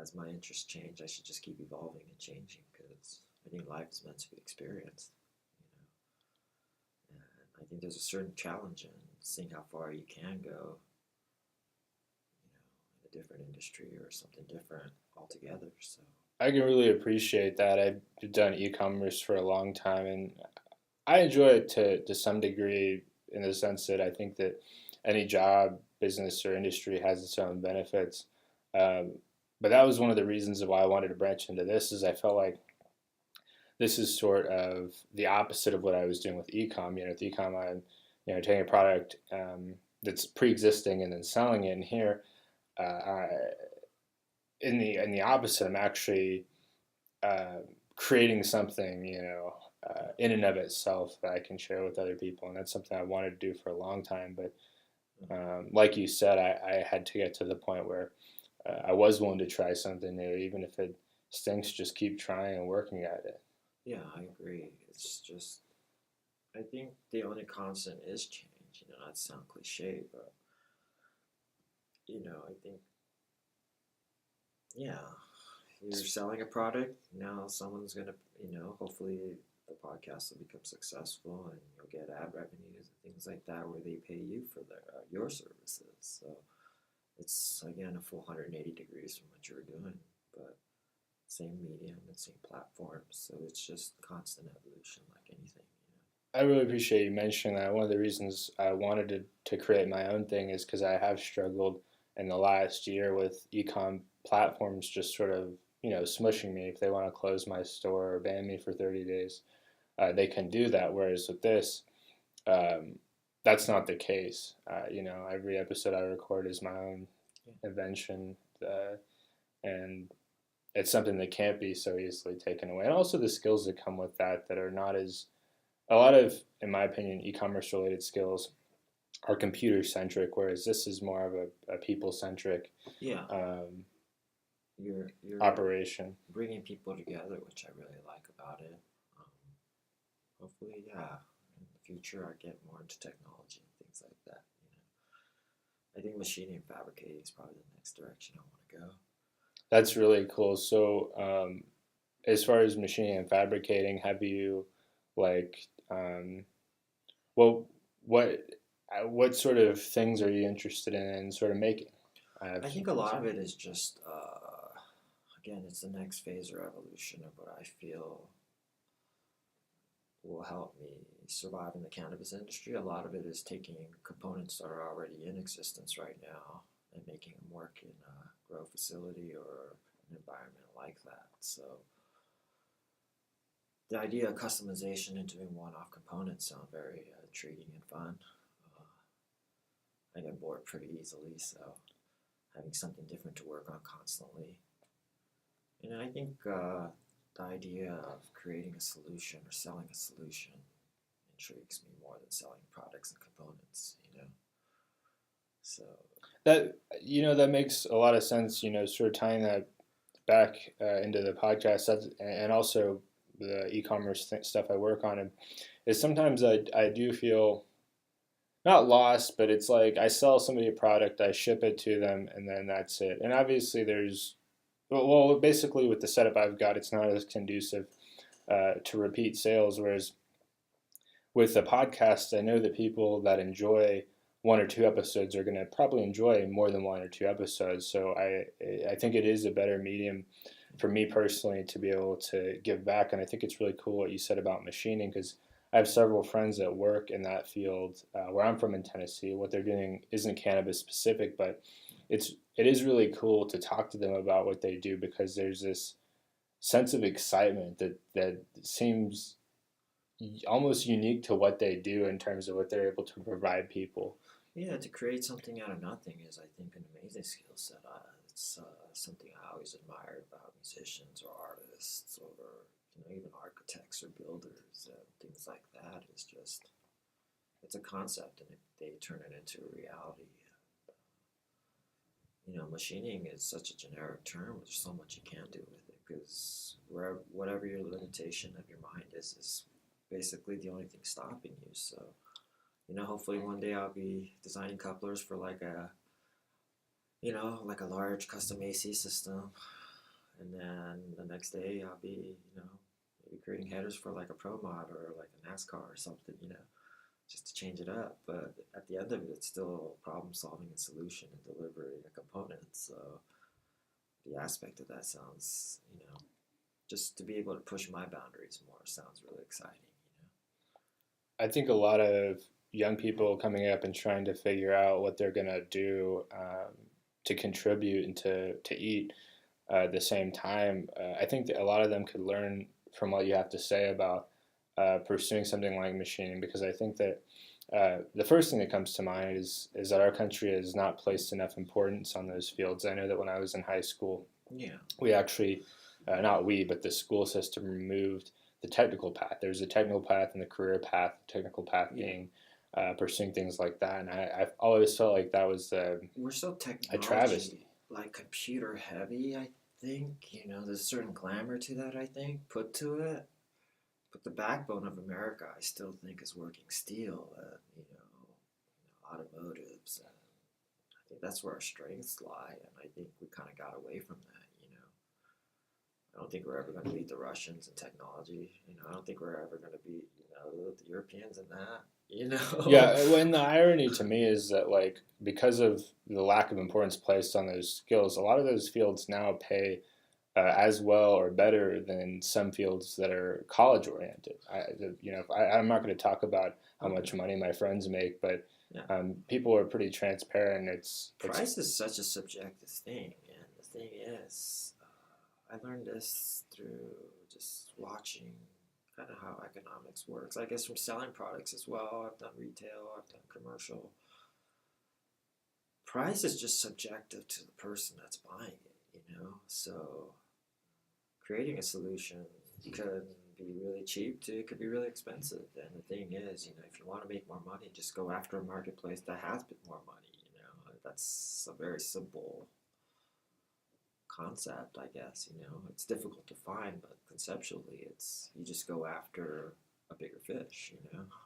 [SPEAKER 2] As my interests change, I should just keep evolving and changing because I think life is meant to be experienced. And I think there's a certain challenge in seeing how far you can go, in a different industry or something different altogether. So
[SPEAKER 1] I can really appreciate that. I've done e-commerce for a long time, and I enjoy it to some degree in the sense that I think that any job, business, or industry has its own benefits. Um, but that was one of the reasons of why I wanted to branch into this. Is I felt like this is sort of the opposite of what I was doing with ecom. With ecom, I'm taking a product that's pre-existing and then selling it. And here, I, in the opposite, I'm actually uh, creating something, in and of itself that I can share with other people. And that's something I wanted to do for a long time. But like you said, I had to get to the point where I was willing to try something new, even if it stinks. Just keep trying and working at it.
[SPEAKER 2] yeah, I agree. It's just I think the only constant is change. Not to sound cliche, but I think yeah, you're selling a product. Now someone's gonna, hopefully the podcast will become successful and you'll get ad revenues and things like that where they pay you for your services. So it's again a full 180 degrees from what you were doing, but same medium and same platform. So it's just constant evolution, like anything.
[SPEAKER 1] I really appreciate you mentioning that. One of the reasons I wanted to create my own thing is because I have struggled in the last year with ecom platforms just sort of smushing me. If they want to close my store or ban me for 30 days, they can do that. Whereas with this, um, that's not the case. Every episode I record is my own invention, and it's something that can't be so easily taken away. And also the skills that come with that are not as a lot of, in my opinion, e-commerce related skills are computer centric, whereas this is more of a people centric
[SPEAKER 2] Yeah, you're
[SPEAKER 1] operation.
[SPEAKER 2] bringing people together, which I really like about it. Um, Hopefully, yeah, in the future I get more into technology and things like that. I think machining and fabricating is probably the next direction I want to go.
[SPEAKER 1] That's really cool. So, as far as machining and fabricating, have you like, well, what sort of things are you interested in sort of making? I have
[SPEAKER 2] I
[SPEAKER 1] some
[SPEAKER 2] think a lot of
[SPEAKER 1] questions.
[SPEAKER 2] it is just, again, it's the next phase or evolution of what I feel will help me survive in the cannabis industry. A lot of it is taking components that are already in existence right now and making them work in a grow facility or an environment like that. So the idea of customization and doing one-off components sound very intriguing and fun. I get bored pretty easily, so having something different to work on constantly. And I think the idea of creating a solution or selling a solution intrigues me more than selling products and components. So,
[SPEAKER 1] That makes a lot of sense. Sort of tying that back into the podcast and also the e-commerce stuff I work on, and is sometimes I do feel not lost, but it's like I sell somebody a product, I ship it to them, and then that's it. And obviously, basically with the setup I've got, it's not as conducive to repeat sales. Whereas with the podcast, I know that people that enjoy one or two episodes are going to probably enjoy more than one or two episodes. So I think it is a better medium for me personally to be able to give back. And I think it's really cool what you said about machining, because I have several friends that work in that field where I'm from in Tennessee. What they're doing isn't cannabis specific, but it is really cool to talk to them about what they do, because there's this sense of excitement that seems almost unique to what they do in terms of what they're able to provide people.
[SPEAKER 2] yeah, to create something out of nothing is, I think, an amazing skill set. It's something I always admired about musicians or artists or even architects or builders and things like that. Is just it's a concept and they turn it into a reality. Machining is such a generic term. There's so much you can do with it because whatever your limitation of your mind is basically the only thing stopping you. So, hopefully one day I'll be designing couplers for like a large custom AC system, and then the next day I'll be, maybe creating headers for like a pro mod or like a NASCAR or something, just to change it up. But at the end of it, it's still problem solving and solution and delivering a component. So the aspect of that sounds, just to be able to push my boundaries more sounds really exciting.
[SPEAKER 1] I think a lot of young people coming up and trying to figure out what they're going to do to contribute and to eat at the same time, I think that a lot of them could learn from what you have to say about pursuing something like machining, because I think that the first thing that comes to mind is that our country has not placed enough importance on those fields. I know that when I was in high school,
[SPEAKER 2] Yeah.
[SPEAKER 1] we actually, not we, but the school system removed the technical path. There's a technical path and the career path. The technical path being pursuing things like that, and I've always felt like that was
[SPEAKER 2] We're so
[SPEAKER 1] a travesty.
[SPEAKER 2] like computer heavy, I think. There's a certain glamour to that, I think, put to it. But the backbone of America, I still think, is working steel and, automotives. And I think that's where our strengths lie. And I think we kind of got away from that. I don't think we're ever going to beat the Russians in technology. I don't think we're ever going to beat, the Europeans in that.
[SPEAKER 1] Yeah, and the irony to me is that, like, because of the lack of importance placed on those skills, a lot of those fields now pay as well or better than some fields that are college oriented. I'm not going to talk about how much money my friends make, but
[SPEAKER 2] Yeah.
[SPEAKER 1] People are pretty transparent.
[SPEAKER 2] Price is such a subjective thing, and the thing is, I learned this through just watching kind of how economics works. I guess from selling products as well. I've done retail, I've done commercial. Price is just subjective to the person that's buying it. So creating a solution could be really cheap to it could be really expensive. And the thing is, if you want to make more money, just go after a marketplace that has been more money. That's a very simple concept, I guess. It's difficult to find, but conceptually, it's you just go after a bigger fish.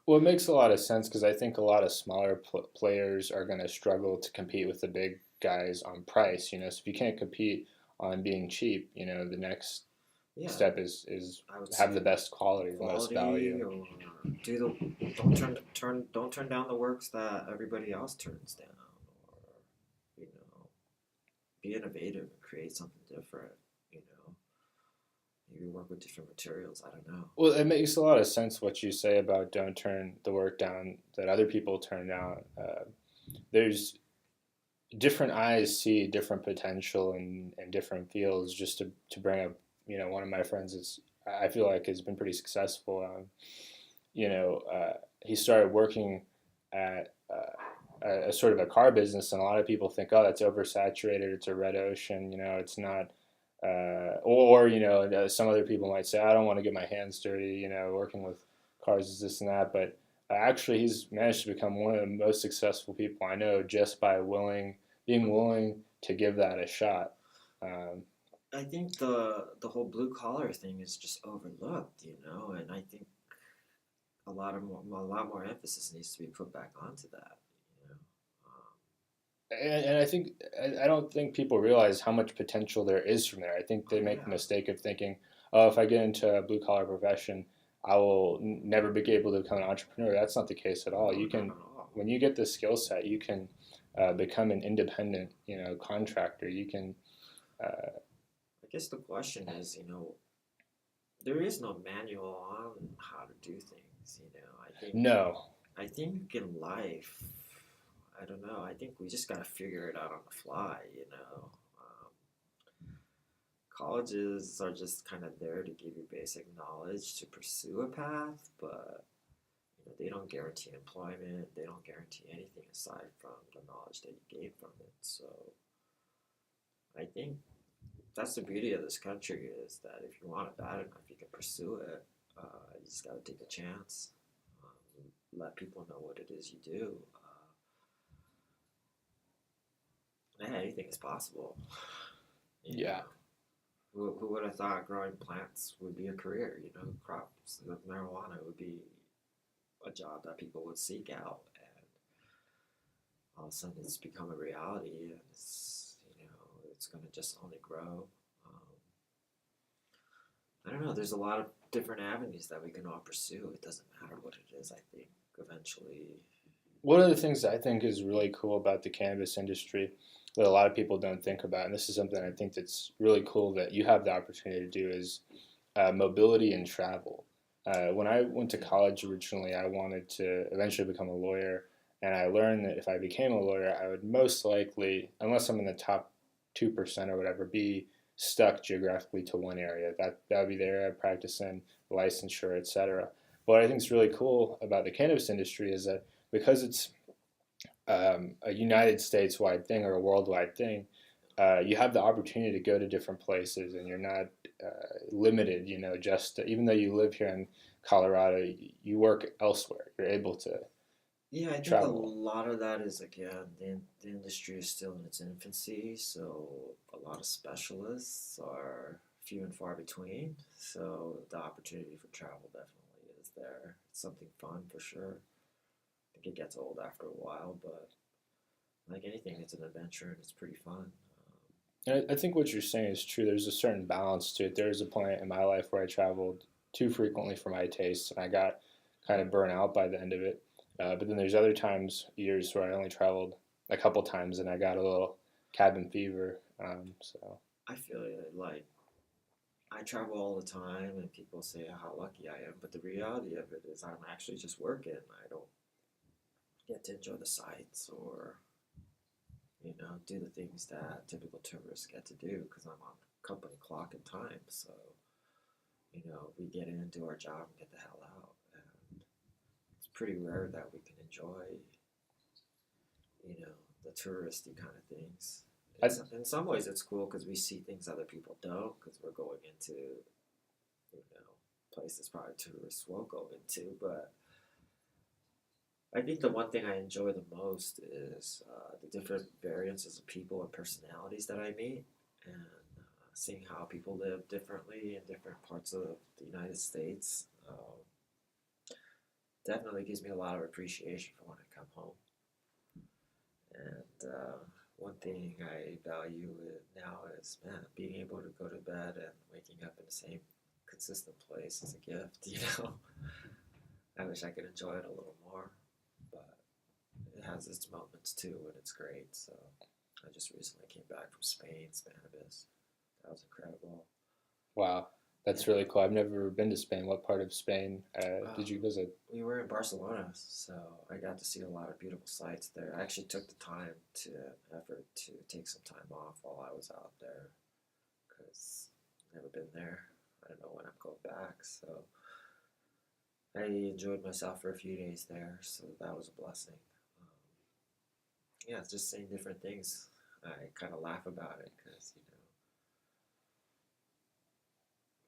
[SPEAKER 1] Well, it makes a lot of sense because I think a lot of smaller players are going to struggle to compete with the big guys on price. So if you can't compete on being cheap, the next
[SPEAKER 2] Yeah,
[SPEAKER 1] step is
[SPEAKER 2] I would
[SPEAKER 1] have
[SPEAKER 2] say
[SPEAKER 1] the best quality, the most
[SPEAKER 2] quality,
[SPEAKER 1] value.
[SPEAKER 2] or do the don't turn down the works that everybody else turns down, or you know, be innovative and create something different. You know, maybe work with different materials. I don't know.
[SPEAKER 1] Well, it makes a lot of sense what you say about don't turn the work down that other people turn down. There's different eyes see different potential in different fields. Just to bring up, one of my friends is I feel like has been pretty successful. He started working at a sort of a car business, and a lot of people think, oh, that's oversaturated. It's a red ocean. It's not. Some other people might say, I don't want to get my hands dirty. Working with cars is this and that, but actually, he's managed to become one of the most successful people I know just by being willing to give that a shot. Um,
[SPEAKER 2] I think the whole blue collar thing is just overlooked. And I think a lot more emphasis needs to be put back onto that. You know,
[SPEAKER 1] and I think I don't think people realize how much potential there is from there. I think
[SPEAKER 2] oh
[SPEAKER 1] they make the
[SPEAKER 2] yeah,
[SPEAKER 1] mistake of thinking, oh, if I get into a blue collar profession, I will never be able to become an entrepreneur. That's not the case at all.
[SPEAKER 2] no,
[SPEAKER 1] You
[SPEAKER 2] not
[SPEAKER 1] can,
[SPEAKER 2] at all.
[SPEAKER 1] when you get the skill set, you can become an independent, contractor. You can. Uh,
[SPEAKER 2] I guess the question is, there is no manual on how to do things.
[SPEAKER 1] no,
[SPEAKER 2] I think in life, I don't know. I think we just gotta figure it out on the fly. Colleges are just kind of there to give you basic knowledge to pursue a path, but they don't guarantee employment. They don't guarantee anything aside from the knowledge that you gain from it. So I think that's the beauty of this country is that if you want it bad enough, you can pursue it. You just got to take a chance. Let people know what it is you do. Anything is possible. You
[SPEAKER 1] yeah.
[SPEAKER 2] know, who would have thought growing plants would be a career? Crops of marijuana would be a job that people would seek out, and all of a sudden it's become a reality, and it's going to just only grow. Um, I don't know. There's a lot of different avenues that we can all pursue. It doesn't matter what it is. I think eventually,
[SPEAKER 1] One of the things that I think is really cool about the cannabis industry that a lot of people don't think about, and this is something I think that's really cool that you have the opportunity to do, is mobility and travel. When I went to college originally, I wanted to eventually become a lawyer, and I learned that if I became a lawyer, I would most likely, unless I'm in the top 2% or whatever, be stuck geographically to one area. That would be the area I practice in, licensure, etc. What I think is really cool about the cannabis industry is that because it's a United States wide thing or a worldwide thing, you have the opportunity to go to different places, and you're not limited. Just even though you live here in Colorado, you work elsewhere. You're able to
[SPEAKER 2] yeah, I think a
[SPEAKER 1] travel.
[SPEAKER 2] lot of that is again the industry is still in its infancy, so a lot of specialists are few and far between. So the opportunity for travel definitely is there. It's something fun for sure. I think it gets old after a while, but like anything, it's an adventure and it's pretty fun.
[SPEAKER 1] And I think what you're saying is true. There's a certain balance to it. There was a point in my life where I traveled too frequently for my tastes, and I got kind of burnt out by the end of it. But then there's other times, years where I only traveled a couple times, and I got a little cabin fever. So
[SPEAKER 2] I feel it, like I travel all the time, and people say how lucky I am, but the reality of it is I'm actually just working. I don't get to enjoy the sights or do the things that typical tourists get to do because I'm on company clock and time. So, we get in, do our job, and get the hell out. And it's pretty rare that we can enjoy, the touristy kind of things.
[SPEAKER 1] I,
[SPEAKER 2] In some ways, it's cool because we see things other people don't because we're going into, places probably tourists won't go into. But I think the one thing I enjoy the most is the different variances of people and personalities that I meet, and seeing how people live differently in different parts of the United States. Definitely gives me a lot of appreciation for when I come home. And one thing I value now is, man, being able to go to bed and waking up in the same consistent place is a gift, I wish I could enjoy it a little more, but it has its moments too, and it's great. So I just recently came back from Spain, Spanibus. That was incredible.
[SPEAKER 1] wow, that's
[SPEAKER 2] Yeah.
[SPEAKER 1] really cool. I've never been to Spain. What part of Spain
[SPEAKER 2] Uh,
[SPEAKER 1] did you visit?
[SPEAKER 2] we were in Barcelona, so I got to see a lot of beautiful sights there. I actually took the time to effort to take some time off while I was out there because I've never been there. I don't know when I'm going back, so I enjoyed myself for a few days there, so that was a blessing. Um, yeah, it's just saying different things. I kind of laugh about it because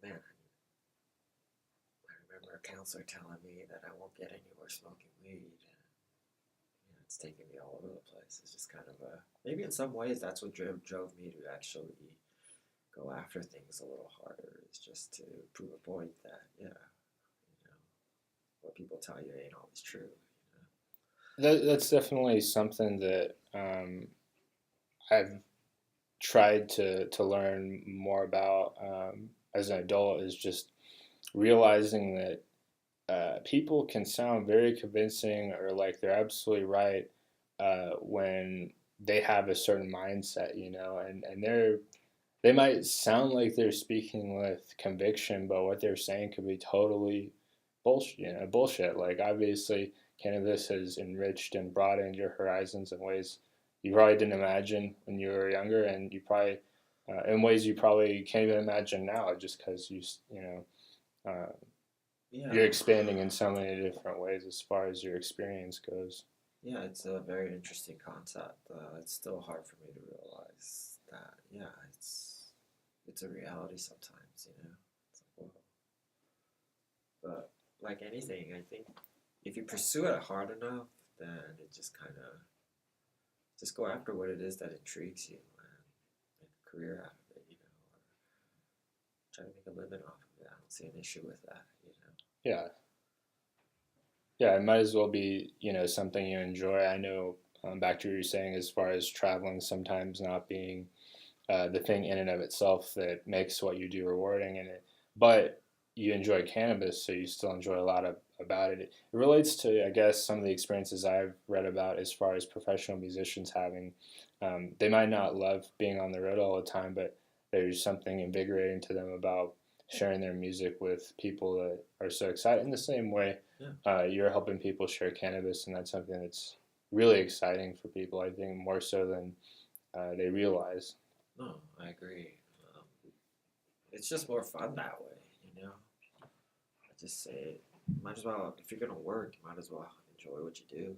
[SPEAKER 2] man, I remember a counselor telling me that I won't get anywhere smoking weed, and it's taking me all over the place. It's just kind of a maybe in some ways that's what drove me to actually go after things a little harder. Is just to prove a point that what people tell you ain't always true.
[SPEAKER 1] That's definitely something that I've tried to learn more about as an adult is just realizing that people can sound very convincing or like they're absolutely right when they have a certain mindset, and they might sound like they're speaking with conviction, but what they're saying could be totally bullshit. Bullshit. Like obviously, cannabis has enriched and broadened your horizons in ways you probably didn't imagine when you were younger, and you probably in ways you probably can't even imagine now, just because
[SPEAKER 2] Yeah,
[SPEAKER 1] you're expanding in so many different ways as far as your experience goes.
[SPEAKER 2] yeah, it's a very interesting concept. It's still hard for me to realize that. Yeah, it's a reality sometimes. It's like, whoa. But like anything, I think if you pursue it hard enough, then it just kind of just go after what it is that intrigues you and make a career out of it. Or try to make a living off of it. I don't see an issue with that.
[SPEAKER 1] Yeah, yeah, it might as well be something you enjoy. I know back to what you were saying as far as traveling sometimes not being the thing in and of itself that makes what you do rewarding in it, but you enjoy cannabis, so you still enjoy a lot about it. It relates to, I guess, some of the experiences I've read about as far as professional musicians having. They might not love being on the road all the time, but there's something invigorating to them about sharing their music with people that are so excited. In the same way,
[SPEAKER 2] Yeah.
[SPEAKER 1] you're helping people share cannabis, and that's something that's really exciting for people. I think more so than they realize.
[SPEAKER 2] No, I agree. It's just more fun that way. I just say, might as well, if you're going to work, you might as well enjoy what you do.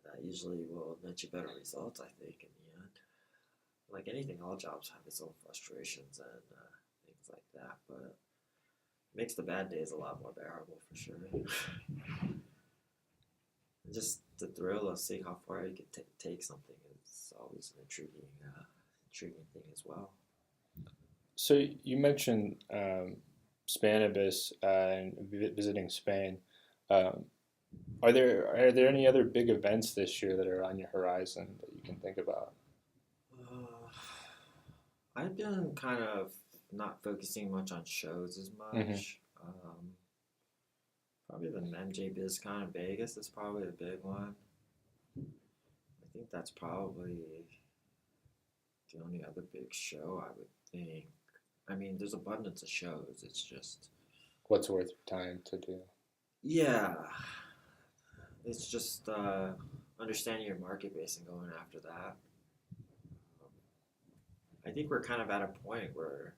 [SPEAKER 2] That usually will net you better results, I think, in the end. Like anything, all jobs have its own frustrations and things like that, but it makes the bad days a lot more bearable for sure. And just the thrill of seeing how far you can take something is always an intriguing thing as well.
[SPEAKER 1] So you mentioned Spanibus and visiting Spain. Um, are there any other big events this year that are on your horizon that you can think about?
[SPEAKER 2] Uh, I've been kind of not focusing much on shows as
[SPEAKER 1] Hmm.
[SPEAKER 2] much. Probably the MJ BizCon in Vegas is probably a big one. I think that's probably the only other big show I would think. I mean, there's abundance of shows. It's just,
[SPEAKER 1] What's worth your time to do?
[SPEAKER 2] yeah, it's just understanding your market base and going after that. Um, I think we're kind of at a point where,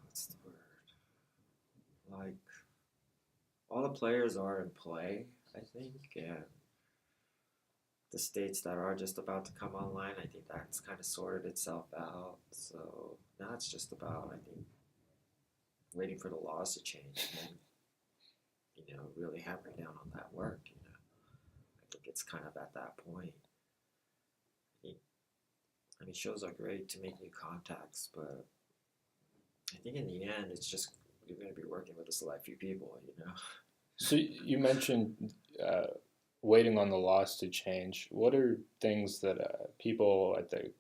[SPEAKER 2] what's the word? Like, all the players are in play, I think, and the states that are just about to come online, I think that's kind of sorted itself out. So now it's just about, I think, waiting for the laws to change and then, really hammering down on that work. I think it's kind of at that point. I mean, shows are great to make new contacts, but I think in the end, it's just you're going to be working with a select few people.
[SPEAKER 1] So you mentioned waiting on the laws to change. What are things that people at the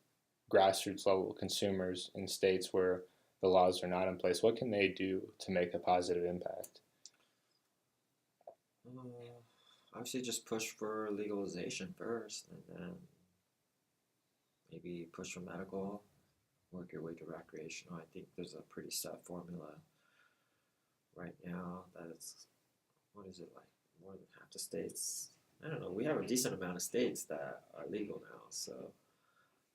[SPEAKER 1] grassroots level, consumers in states where the laws are not in place, what can they do to make a positive impact?
[SPEAKER 2] Obviously, just push for legalization first, and then maybe push for medical, work your way to recreational. I think there's a pretty set formula right now that it's, what is it, like more than half the states? I don't know. We have a decent amount of states that are legal now, so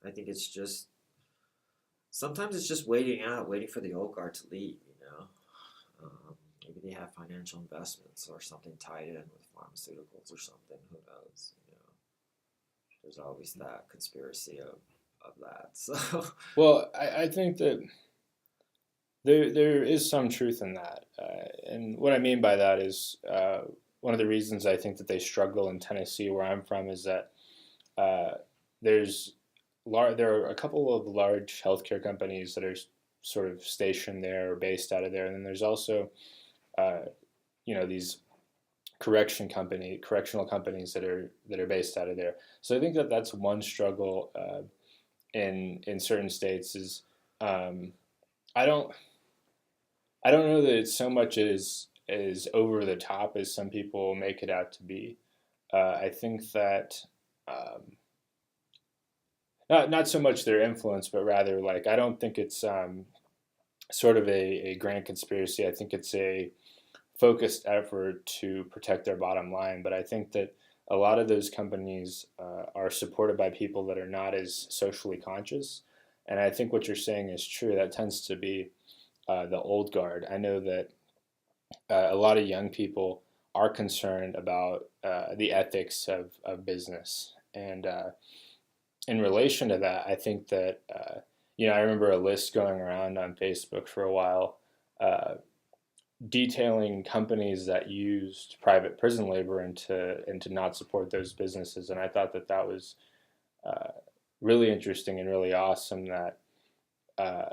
[SPEAKER 2] I think it's just sometimes it's just waiting out, waiting for the old guard to leave. Maybe they have financial investments or something tied in with pharmaceuticals or something. Who knows? There's always that conspiracy of that. So,
[SPEAKER 1] Well, I think that there is some truth in that, and what I mean by that is one of the reasons I think that they struggle in Tennessee, where I'm from, is that uh, there's there are a couple of large healthcare companies that are sort of stationed there or based out of there, and then there's also uh, these correctional companies that are based out of there. So I think that that's one struggle in certain states is um, I don't I don't know that it's so much as over the top as some people make it out to be. I think that um, not so much their influence, but rather like I don't think it's sort of a grand conspiracy. I think it's a focused effort to protect their bottom line. But I think that a lot of those companies are supported by people that are not as socially conscious. And I think what you're saying is true. That tends to be the old guard. I know that a lot of young people are concerned about the ethics of business. And in relation to that, I think that, I remember a list going around on Facebook for a while uh, detailing companies that used private prison labor and to not support those businesses. And I thought that that was uh, really interesting and really awesome that uh,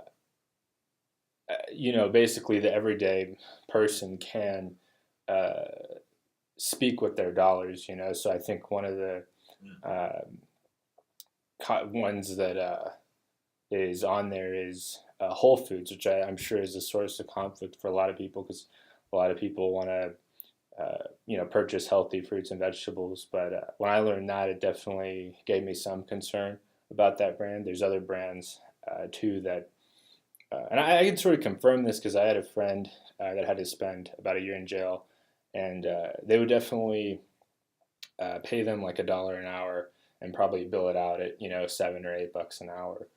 [SPEAKER 1] basically the everyday person can uh, speak with their dollars. So I think one of the uh, ones that is on there is Whole Foods, which I'm sure is a source of conflict for a lot of people because a lot of people want to purchase healthy fruits and vegetables. But when I learned that, it definitely gave me some concern about that brand. There's other brands too that and I can sort of confirm this because I had a friend that had to spend about a year in jail, and they would definitely pay them like $1 an hour and probably bill it out at $7 or $8 an hour.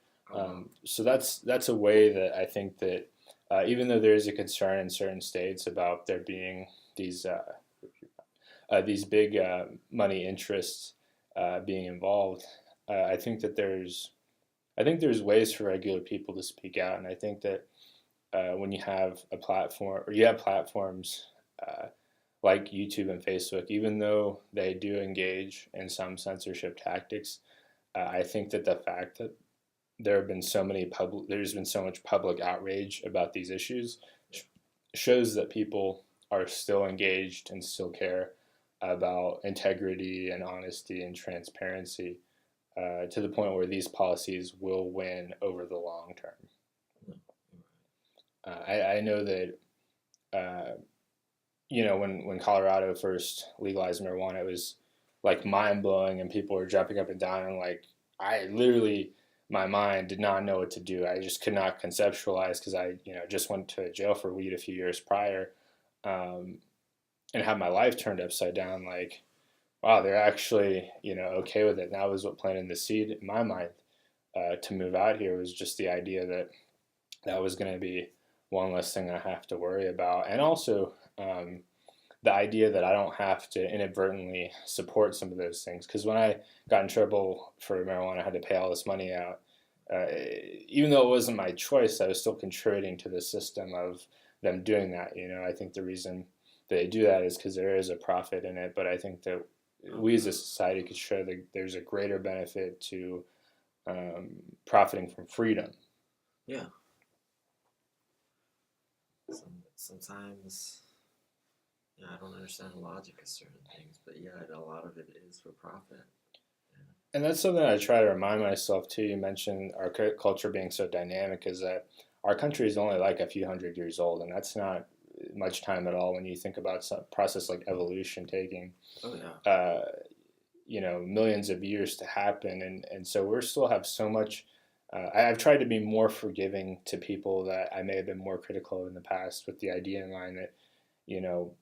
[SPEAKER 1] So that's a way that I think that even though there is a concern in certain states about there being these big money interests being involved, I think there's ways for regular people to speak out, and I think that when you have a platform or you have platforms like YouTube and Facebook, even though they do engage in some censorship tactics, I think that the fact that there's been so much public outrage about these issues shows that people are still engaged and still care about integrity and honesty and transparency to the point where these policies will win over the long term. I know that when Colorado first legalized marijuana, it was like mind blowing, and people were jumping up and down, and like I literally, my mind did not know what to do. I just could not conceptualize because I just went to jail for weed a few years prior, and had my life turned upside down. Like wow, they're actually, okay with it. And that was what planted the seed in my mind to move out here, was just the idea that that was going to be one less thing I have to worry about. And also the idea that I don't have to inadvertently support some of those things. Because when I got in trouble for marijuana, I had to pay all this money out. Uh, Even though it wasn't my choice, I was still contributing to the system of them doing that. I think the reason they do that is because there is a profit in it. But I think that we as a society could show that there's a greater benefit to um, profiting from freedom.
[SPEAKER 2] Yeah. Sometimes, yeah, I don't understand the logic of certain things, but yeah, a lot of it is for profit. Yeah.
[SPEAKER 1] And that's something I try to remind myself too. You mentioned our culture being so dynamic, is that our country is only like a few hundred years old, and that's not much time at all when you think about some process like evolution taking,
[SPEAKER 2] Oh yeah.
[SPEAKER 1] uh, millions of years to happen, and so we still have so much. I've tried to be more forgiving to people that I may have been more critical of in the past, with the idea in mind that you know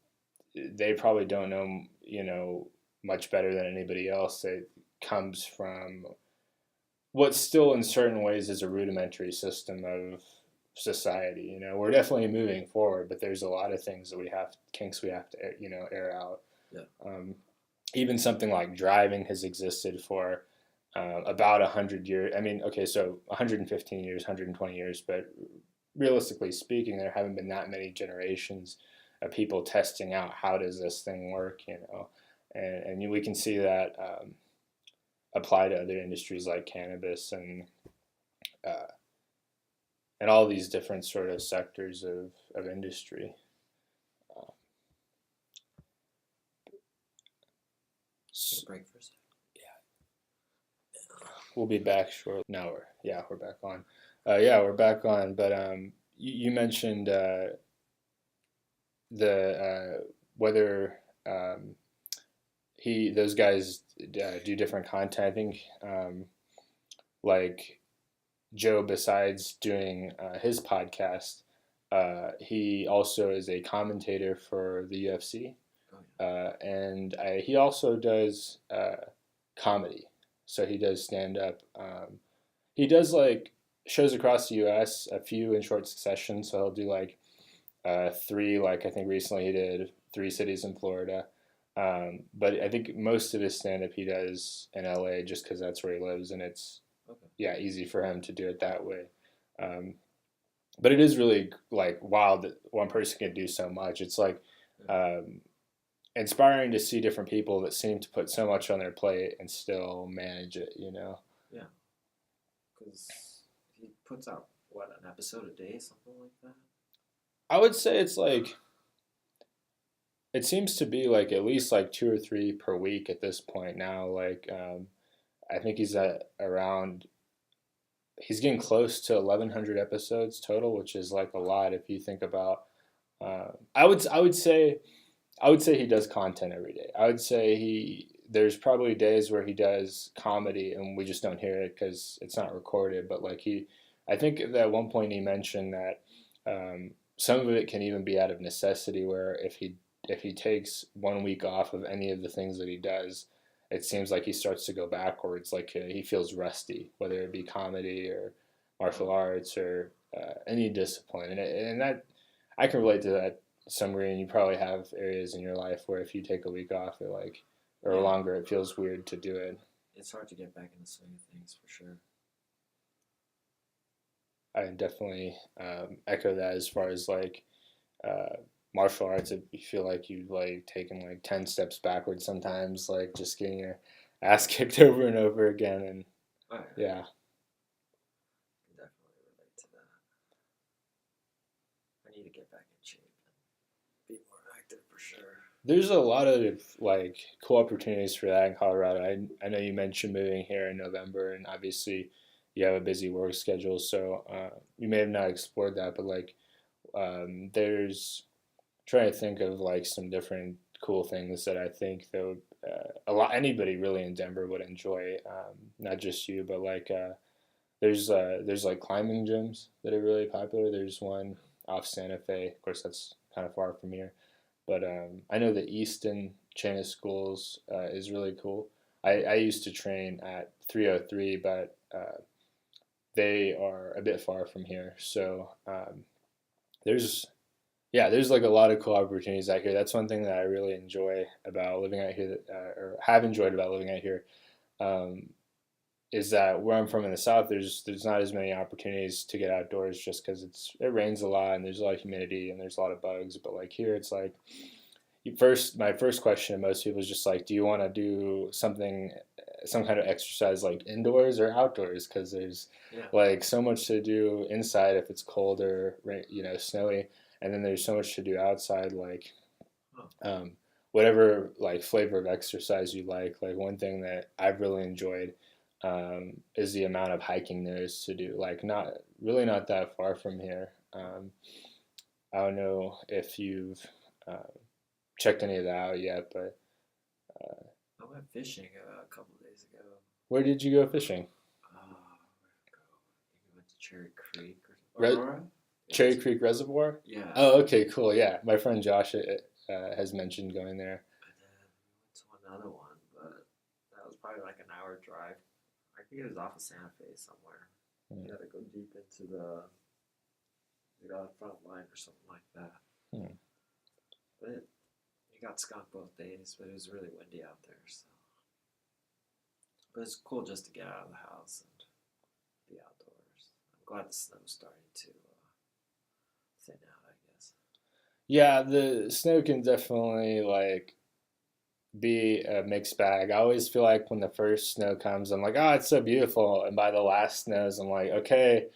[SPEAKER 1] they probably don't know much better than anybody else. That comes from what still in certain ways is a rudimentary system of society. We're definitely moving forward, but there's a lot of things that kinks we have to air out.
[SPEAKER 2] Yeah.
[SPEAKER 1] Um, Even something like driving has existed for about 100 years. I mean, okay, so 115 years, 120 years, but realistically speaking, there haven't been that many generations of people testing out how does this thing work, and we can see that apply to other industries like cannabis uh, and all these different sort of sectors of industry. Uh,
[SPEAKER 2] Take a break for a second.
[SPEAKER 1] we'll be back shortly. Now we're back on. Yeah, we're back on. But you mentioned the whether those guys do different content. I think like Joe, besides doing his podcast, he also is a commentator for the UFC,
[SPEAKER 2] Oh yeah.
[SPEAKER 1] and he also does comedy. So he does stand up. He does like shows across the U.S., a few in short succession. So he'll do like three. Like I think recently he did three cities in Florida. But I think most of his stand up he does in L.A. just because that's where he lives, and it's
[SPEAKER 2] Okay.
[SPEAKER 1] yeah easy for him to do it that way. Um, but it is really like wild that one person can do so much. It's like um, inspiring to see different people that seem to put so much on their plate and still manage it.
[SPEAKER 2] Yeah. Because he puts out what, an episode a day, something like that.
[SPEAKER 1] I would say it's like it seems to be like at least like two or three per week at this point now. Like I think he's at around he's getting close to 1,100 episodes total, which is like a lot if you think about. I would say he does content every day. I would say there's probably days where he does comedy and we just don't hear it because it's not recorded. But like I think at one point he mentioned that some of it can even be out of necessity. Where if he takes 1 week off of any of the things that he does, it seems like he starts to go backwards. Like he feels rusty, whether it be comedy or martial arts or any discipline, and that I can relate to that some degree. And you probably have areas in your life where if you take a week off, or
[SPEAKER 2] Yeah.
[SPEAKER 1] longer, it feels weird to do it.
[SPEAKER 2] It's hard to get back in the swing of things for sure.
[SPEAKER 1] I definitely echo that as far as like uh, martial arts. You feel like you've like taken like 10 steps backwards sometimes, like just getting your ass kicked over and over again. And
[SPEAKER 2] Oh yeah.
[SPEAKER 1] yeah,
[SPEAKER 2] I can definitely relate to that. I need to get back in shape and be more active for sure.
[SPEAKER 1] there's a lot of like cool opportunities for that in Colorado. I know you mentioned moving here in November, and obviously you have a busy work schedule, so you may have not explored that. But like, there's trying to think of like some different cool things that I think that would anybody really in Denver would enjoy. Not just you, but like there's like climbing gyms that are really popular. There's one off Santa Fe. Of course, that's kind of far from here. But I know the Easton chain of schools is really cool. I used to train at 303, but they are a bit far from here. So there's there's like a lot of cool opportunities out here. That's one thing that I really enjoy about living out here, or have enjoyed about living out here. Um, is that where I'm from in the south, there's not as many opportunities to get outdoors just because it rains a lot and there's a lot of humidity and there's a lot of bugs. But like here, it's like my first question to most people is just like, do you want to do something, some kind of exercise like indoors or outdoors? Because there's
[SPEAKER 2] Yeah.
[SPEAKER 1] like so much to do inside if it's cold or snowy, and then there's so much to do outside like um, whatever like flavor of exercise you like. Like one thing that I've really enjoyed is the amount of hiking there is to do. Like not that far from here. I don't know if you've checked any of that out yet, but
[SPEAKER 2] I went fishing a couple days ago.
[SPEAKER 1] where did you go fishing?
[SPEAKER 2] Where'd I go? I think we went to Cherry Creek or
[SPEAKER 1] Re-
[SPEAKER 2] Aurora.
[SPEAKER 1] Cherry Creek Reservoir?
[SPEAKER 2] Yeah.
[SPEAKER 1] Oh, okay, cool. Yeah, my friend Josh has mentioned going there.
[SPEAKER 2] And then we went to another one, but that was probably like an hour drive. I think it was off of Santa Fe somewhere. You had to go deep into the front line or something like that.
[SPEAKER 1] Hmm.
[SPEAKER 2] But you got skunked both days, but it was really windy out there. So, but it's cool just to get out of the house and be outdoors. I'm glad the snow's starting to thin out, I guess.
[SPEAKER 1] Yeah, the snow can definitely like be a mixed bag. I always feel like when the first snow comes, I'm like, oh, it's so beautiful, and by the last snows, I'm like, okay,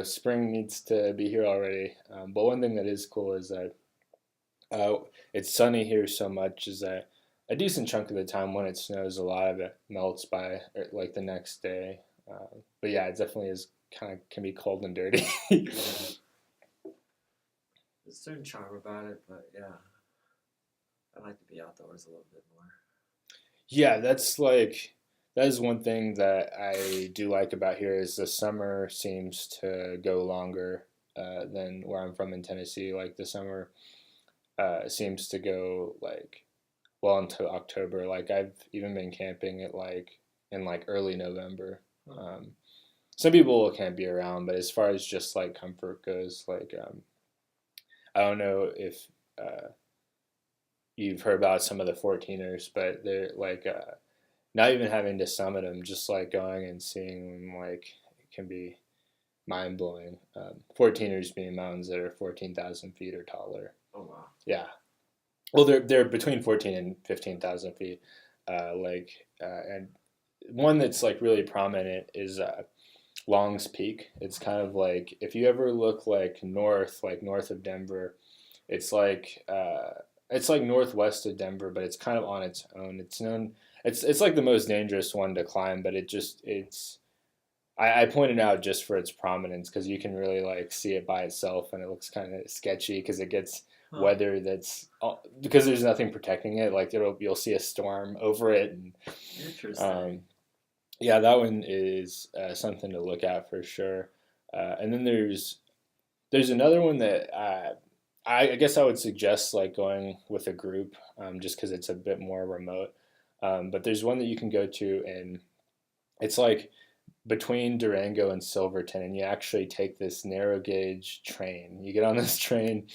[SPEAKER 1] spring needs to be here already. But one thing that is cool is that uh, it's sunny here so much is that a decent chunk of the time when it snows, a lot of it melts by like the next day. But yeah, it definitely is kind of can be cold and dirty.
[SPEAKER 2] There's a certain charm about it, but yeah, I like to be outdoors a little bit more.
[SPEAKER 1] Yeah, that is one thing that I do like about here is the summer seems to go longer than where I'm from in Tennessee. Like the summer seems to go like well into October. Like I've even been camping at like in like early November. Um, some people can't be around, but as far as just like comfort goes, like I don't know if you've heard about some of the 14ers, but they're like not even having to summit them, just like going and seeing them, like it can be mind blowing. 14ers being mountains that are 14,000 feet or taller.
[SPEAKER 2] Oh wow!
[SPEAKER 1] Yeah, well, they're between 14 and 15,000 feet. And one that's like really prominent is Long's Peak. It's kind of like if you ever look like north of Denver, it's like northwest of Denver, but it's kind of on its own. It's known. It's like the most dangerous one to climb, but it's. I pointed out just for its prominence because you can really like see it by itself, and it looks kind of sketchy because it gets weather that's because there's nothing protecting it. Like you'll see a storm over it, and yeah, that one is something to look at for sure. And then there's another one that I guess I would suggest like going with a group, just because it's a bit more remote. But there's one that you can go to, and it's like between Durango and Silverton, and you actually take this narrow gauge train. You get on this train,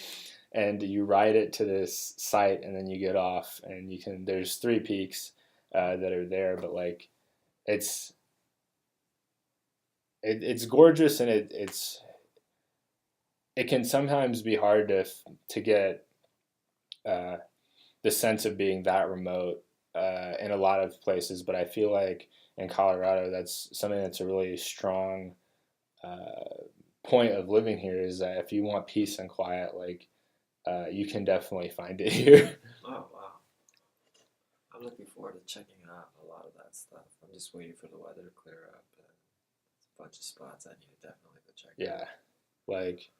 [SPEAKER 1] and you ride it to this site, and then you get off, and you can. There's three peaks that are there, but like it's it's gorgeous, and it can sometimes be hard to get uh, the sense of being that remote in a lot of places. But I feel like in Colorado, that's something that's a really strong point of living here. Is that if you want peace and quiet, like you can definitely find it here.
[SPEAKER 2] Oh wow! I'm looking forward to checking out a lot of that stuff. I'm just waiting for the weather to clear up. There's a bunch of spots I need to definitely go check out.
[SPEAKER 1] Yeah, like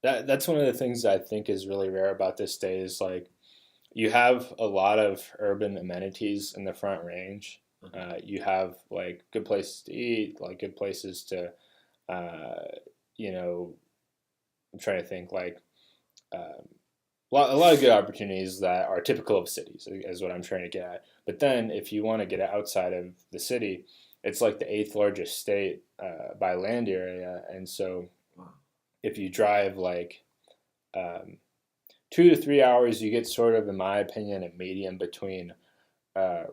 [SPEAKER 1] that's one of the things that I think is really rare about this state is like you have a lot of urban amenities in the Front Range. You have like good places to eat, like good places to, uh, you know, I'm trying to think um, a lot of good opportunities that are typical of cities is what I'm trying to get at. But then if you want to get outside of the city, it's like the eighth largest state by land area, and so
[SPEAKER 2] Wow.
[SPEAKER 1] if you drive like um, 2 to 3 hours, you get sort of, in my opinion, a medium between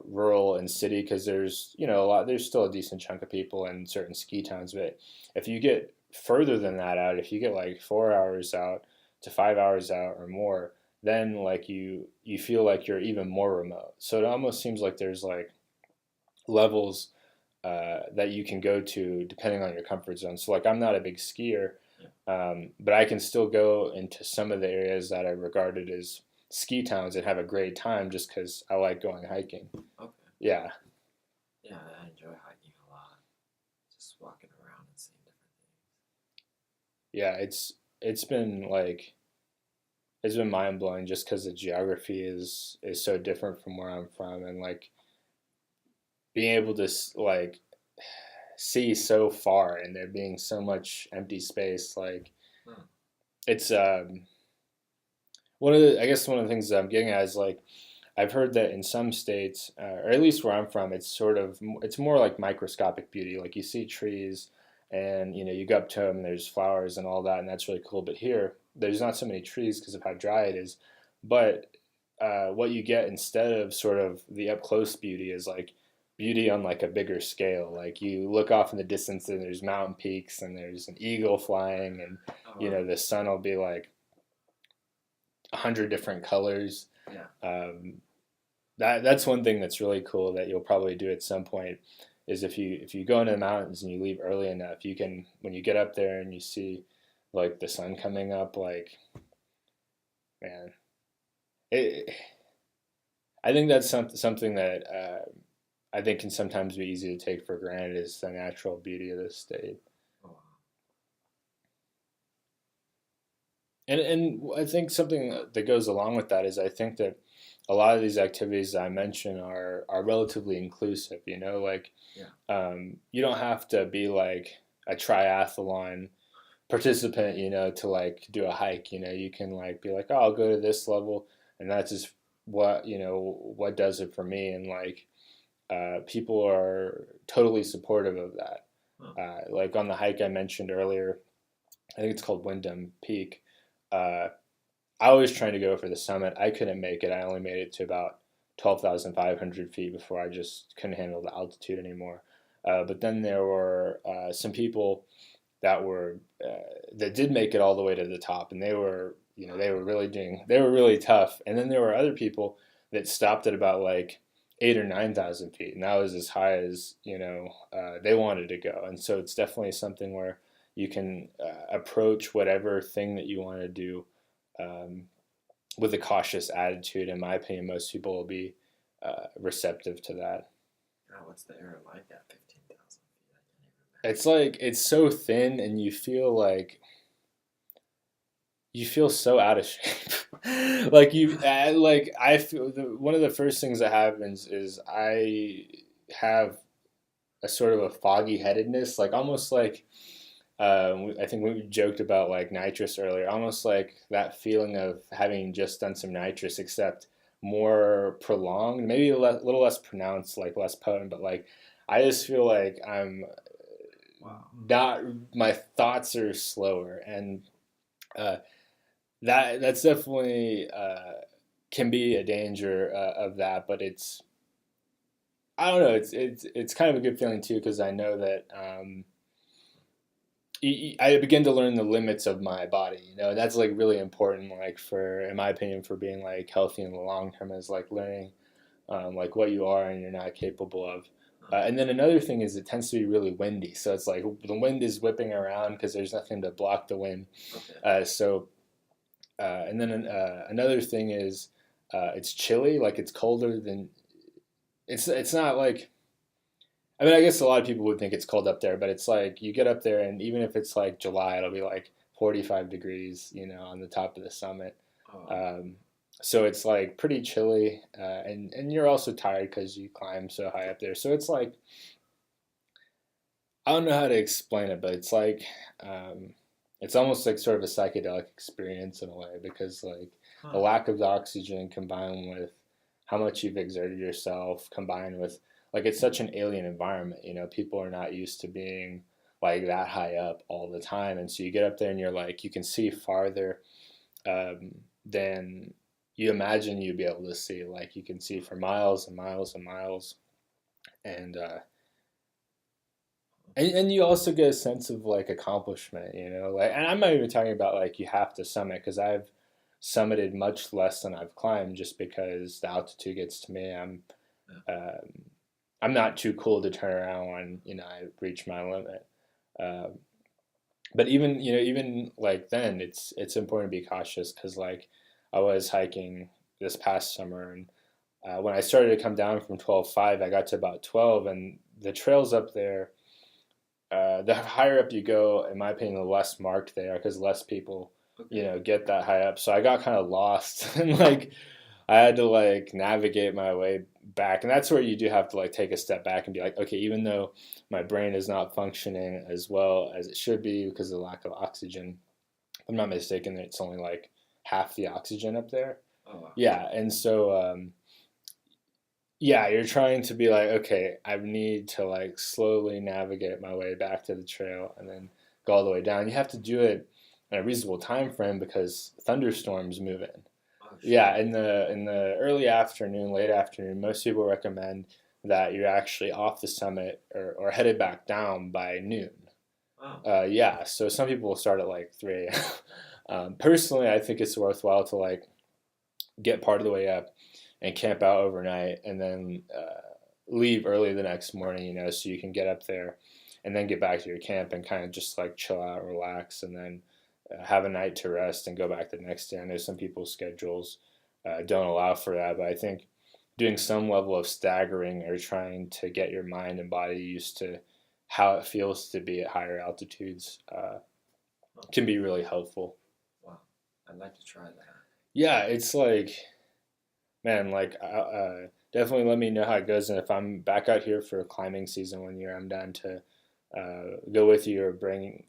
[SPEAKER 1] rural and city because there's a lot, there's still a decent chunk of people in certain ski towns, but if you get further than that out, if you get like 4 hours out to 5 hours out or more, then like you feel like you're even more remote. So it almost seems like there's like levels that you can go to depending on your comfort zone. So like I'm not a big skier,
[SPEAKER 2] Yeah.
[SPEAKER 1] but I can still go into some of the areas that I regarded as ski towns and have a great time just because I like going hiking.
[SPEAKER 2] Okay.
[SPEAKER 1] Yeah,
[SPEAKER 2] Yeah, I enjoy hiking a lot. Just walking around and seeing different
[SPEAKER 1] yeah, it's been like it's been mind blowing just because the geography is so different from where I'm from, and like being able to like see so far and there being so much empty space, like
[SPEAKER 2] things. Hmm.
[SPEAKER 1] it's one of the, I guess one of the things that I'm getting at is like I've heard that in some states, or at least where I'm from, it's sort of it's more like microscopic beauty. Like you see trees, and you go up to them, and there's flowers and all that, and that's really cool. But here, there's not so many trees because of how dry it is. But what you get instead of sort of the up close beauty is like beauty on like a bigger scale. Like you look off in the distance, and there's mountain peaks, and there's an eagle flying, and
[SPEAKER 2] Oh wow.
[SPEAKER 1] the sun will be like 100 different colors.
[SPEAKER 2] Yeah.
[SPEAKER 1] Um, that's one thing that's really cool that you'll probably do at some point is if you go into the mountains and you leave early enough, you can, when you get up there and you see like the sun coming up, like, man, it, I think that's something that I think can sometimes be easy to take for granted is the natural beauty of this state.
[SPEAKER 2] Oh wow.
[SPEAKER 1] And I think something that goes along with that is I think that a lot of these activities that I mentioned are relatively inclusive. Like
[SPEAKER 2] Yeah.
[SPEAKER 1] you don't have to be like a triathlon participant, to like do a hike. You can like be like, oh, I'll go to this level, and that's just what does it for me. And like people are totally supportive of that.
[SPEAKER 2] Huh.
[SPEAKER 1] Like on the hike I mentioned earlier, I think it's called Wyndham Peak. Uh, I was trying to go for the summit. I couldn't make it. I only made it to about 12,500 feet before I just couldn't handle the altitude anymore. But then there were some people that were that did make it all the way to the top, and they were really tough. And then there were other people that stopped at about like 8 or 9,000 feet, and that was as high as they wanted to go. And so it's definitely something where you can approach whatever thing that you want to do um, with a cautious attitude. In my opinion, most people will be receptive to that.
[SPEAKER 2] God, what's the air like at 15,000 feet? I can't even
[SPEAKER 1] It's
[SPEAKER 2] imagine.
[SPEAKER 1] like it's so thin, and you feel so out of shape. Like like I feel one of the first things that happens is I have a sort of a foggy headedness, like almost like I think we joked about like nitrous earlier, almost like that feeling of having just done some nitrous, except more prolonged, maybe little less pronounced, like less potent, but like I just feel like I'm
[SPEAKER 2] Wow.
[SPEAKER 1] not, my thoughts are slower, and uh, that's definitely can be a danger of that, but I don't know, it's kind of a good feeling too because I know that. I begin to learn the limits of my body. That's like really important. Like in my opinion, for being like healthy in the long term, is like learning like what you are and you're not capable of.
[SPEAKER 2] Huh.
[SPEAKER 1] And then another thing is it tends to be really windy, so it's like the wind is whipping around because there's nothing to block the wind.
[SPEAKER 2] Okay.
[SPEAKER 1] And then another thing is it's chilly. Like it's colder than it's not like, I mean, I guess a lot of people would think it's cold up there, but it's like you get up there, and even if it's like July, it'll be like 45 degrees, on the top of the summit.
[SPEAKER 2] Oh.
[SPEAKER 1] Um, so it's like pretty chilly, and you're also tired because you climb so high up there. So it's like I don't know how to explain it, but it's like um, it's almost like sort of a psychedelic experience in a way because like the
[SPEAKER 2] Huh.
[SPEAKER 1] lack of oxygen combined with how much you've exerted yourself combined with like it's such an alien environment, you know, people are not used to being like that high up all the time, and so you get up there and you're like you can see farther than you imagine you'd be able to see, like you can see for miles and miles and miles, and and you also get a sense of like accomplishment, you know, like, and I'm not even talking about like you have to summit because I've summited much less than I've climbed just because the altitude gets to me. Um, I'm not too cool to turn around when you know I reach my limit. Um, but even you know even like then it's important to be cautious because like I was hiking this past summer and when I started to come down from 12.5, I got to about 12, and the trails up there the higher up you go, in my opinion, the less marked they are because less people, you
[SPEAKER 2] Okay.
[SPEAKER 1] know, get that high up. So I got kind of lost and like I had to like navigate my way back, and that's where you do have to like take a step back and be like, okay, even though my brain is not functioning as well as it should be because of the lack of oxygen, if I'm not mistaken, it's only like half the oxygen up there.
[SPEAKER 2] Oh wow.
[SPEAKER 1] Yeah, and so yeah, you're trying to be like, okay, I need to like slowly navigate my way back to the trail and then go all the way down. You have to do it in a reasonable time frame because thunderstorms move in.
[SPEAKER 2] Oh
[SPEAKER 1] Yeah,
[SPEAKER 2] shit.
[SPEAKER 1] in the early afternoon, late afternoon, most people recommend that you're actually off the summit or headed back down by noon.
[SPEAKER 2] Oh.
[SPEAKER 1] Yeah, so some people will start at like 3 a.m. Personally, I think it's worthwhile to like get part of the way up and camp out overnight and then leave early the next morning, you know, so you can get up there and then get back to your camp and kind of just like chill out, relax, and then have a night to rest and go back the next day. I know some people's schedules don't allow for that, but I think doing some level of staggering or trying to get your mind and body used to how it feels to be at higher altitudes
[SPEAKER 2] Oh.
[SPEAKER 1] can be really helpful.
[SPEAKER 2] Wow. I'd like to try that.
[SPEAKER 1] Yeah, it's like man, like definitely let me know how it goes, and if I'm back out here for climbing season one year, I'm down to go with you or bring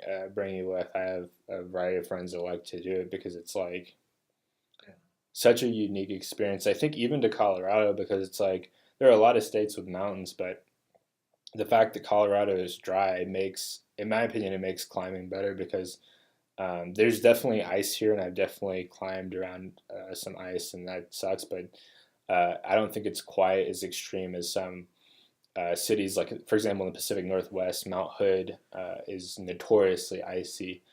[SPEAKER 1] you with. I have a variety of friends that like to do it because it's like
[SPEAKER 2] Yeah.
[SPEAKER 1] such a unique experience. I think even to Colorado because it's like there are a lot of states with mountains, but the fact that Colorado is dry makes, in my opinion, it makes climbing better because there's definitely ice here, and I've definitely climbed around some ice, and that sucks. But I don't think it's quite as extreme as some cities, like for example in the Pacific Northwest, Mount Hood is notoriously icy,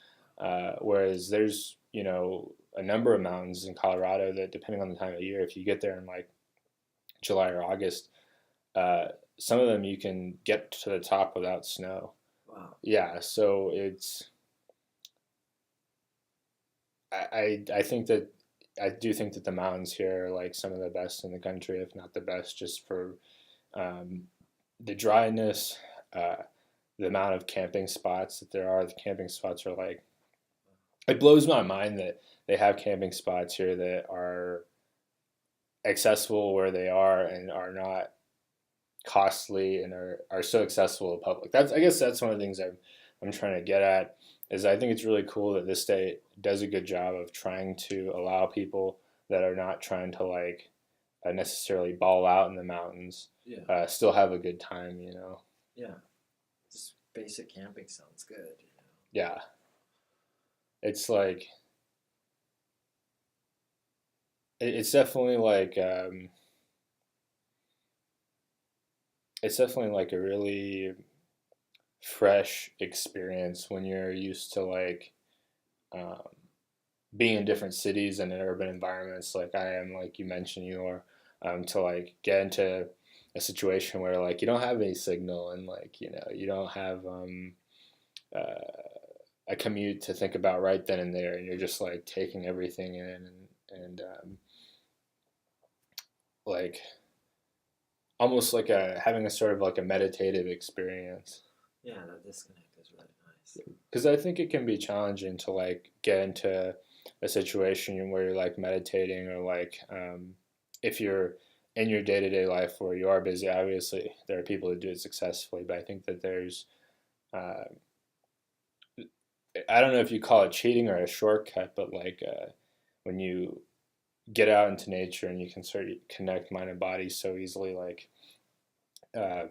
[SPEAKER 1] whereas there's you know a number of mountains in Colorado that, depending on the time of year, if you get there in like July or August, uh, some of them you can get to the top without snow.
[SPEAKER 2] Wow.
[SPEAKER 1] Yeah, so it's I think that I do think that the mountains here are like some of the best in the country, if not the best, just for um, the dryness, uh, the amount of camping spots that there are. The camping spots are like it blows my mind that they have camping spots here that are accessible where they are and are not costly and are so accessible to the public. That's I guess that's one of the things I'm trying to get at is I think it's really cool that this state does a good job of trying to allow people that are not trying to like necessarily ball out in the mountains
[SPEAKER 2] Yeah.
[SPEAKER 1] still have a good time, you know.
[SPEAKER 2] Yeah. Just basic camping sounds good.
[SPEAKER 1] Yeah, it's like it's definitely like it's definitely like a really fresh experience when you're used to like um, being in different cities and in urban environments like I am, like you mentioned you are, to like get into a situation where like you don't have any signal and like you know you don't have uh, a commute to think about right then and there, and you're just like taking everything in and like almost like a having a sort of like a meditative experience.
[SPEAKER 2] Yeah, that disconnect is really nice.
[SPEAKER 1] Because I think it can be challenging to like get into a situation where you're like meditating or like if you're in your day to day life where you are busy. Obviously, there are people who do it successfully, but I think that there's uh, I don't know if you call it cheating or a shortcut, but like when you get out into nature and you can sort of connect mind and body so easily, like uh,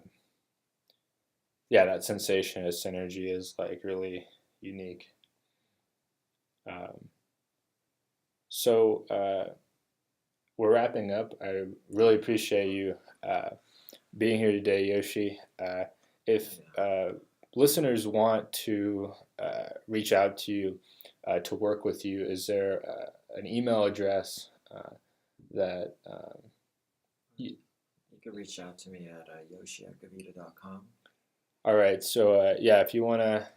[SPEAKER 1] yeah, that sensation of synergy is like really unique. Um, so we're wrapping up. I really appreciate you being here today, Yoshi. If listeners want to reach out to you to work with you, is there an email address that you,
[SPEAKER 2] You can reach out to me at yoshi@gavita.com.
[SPEAKER 1] all right, so yeah, if you want to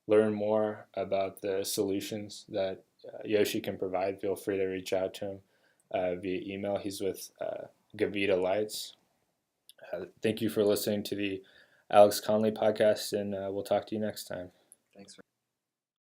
[SPEAKER 1] learn more about the solutions that Yoshi can provide, feel free to reach out to him via email. He's with Gavita Lights. Thank you for listening to the Alex Connolly podcast, and we'll talk to you next time.
[SPEAKER 2] Thanks for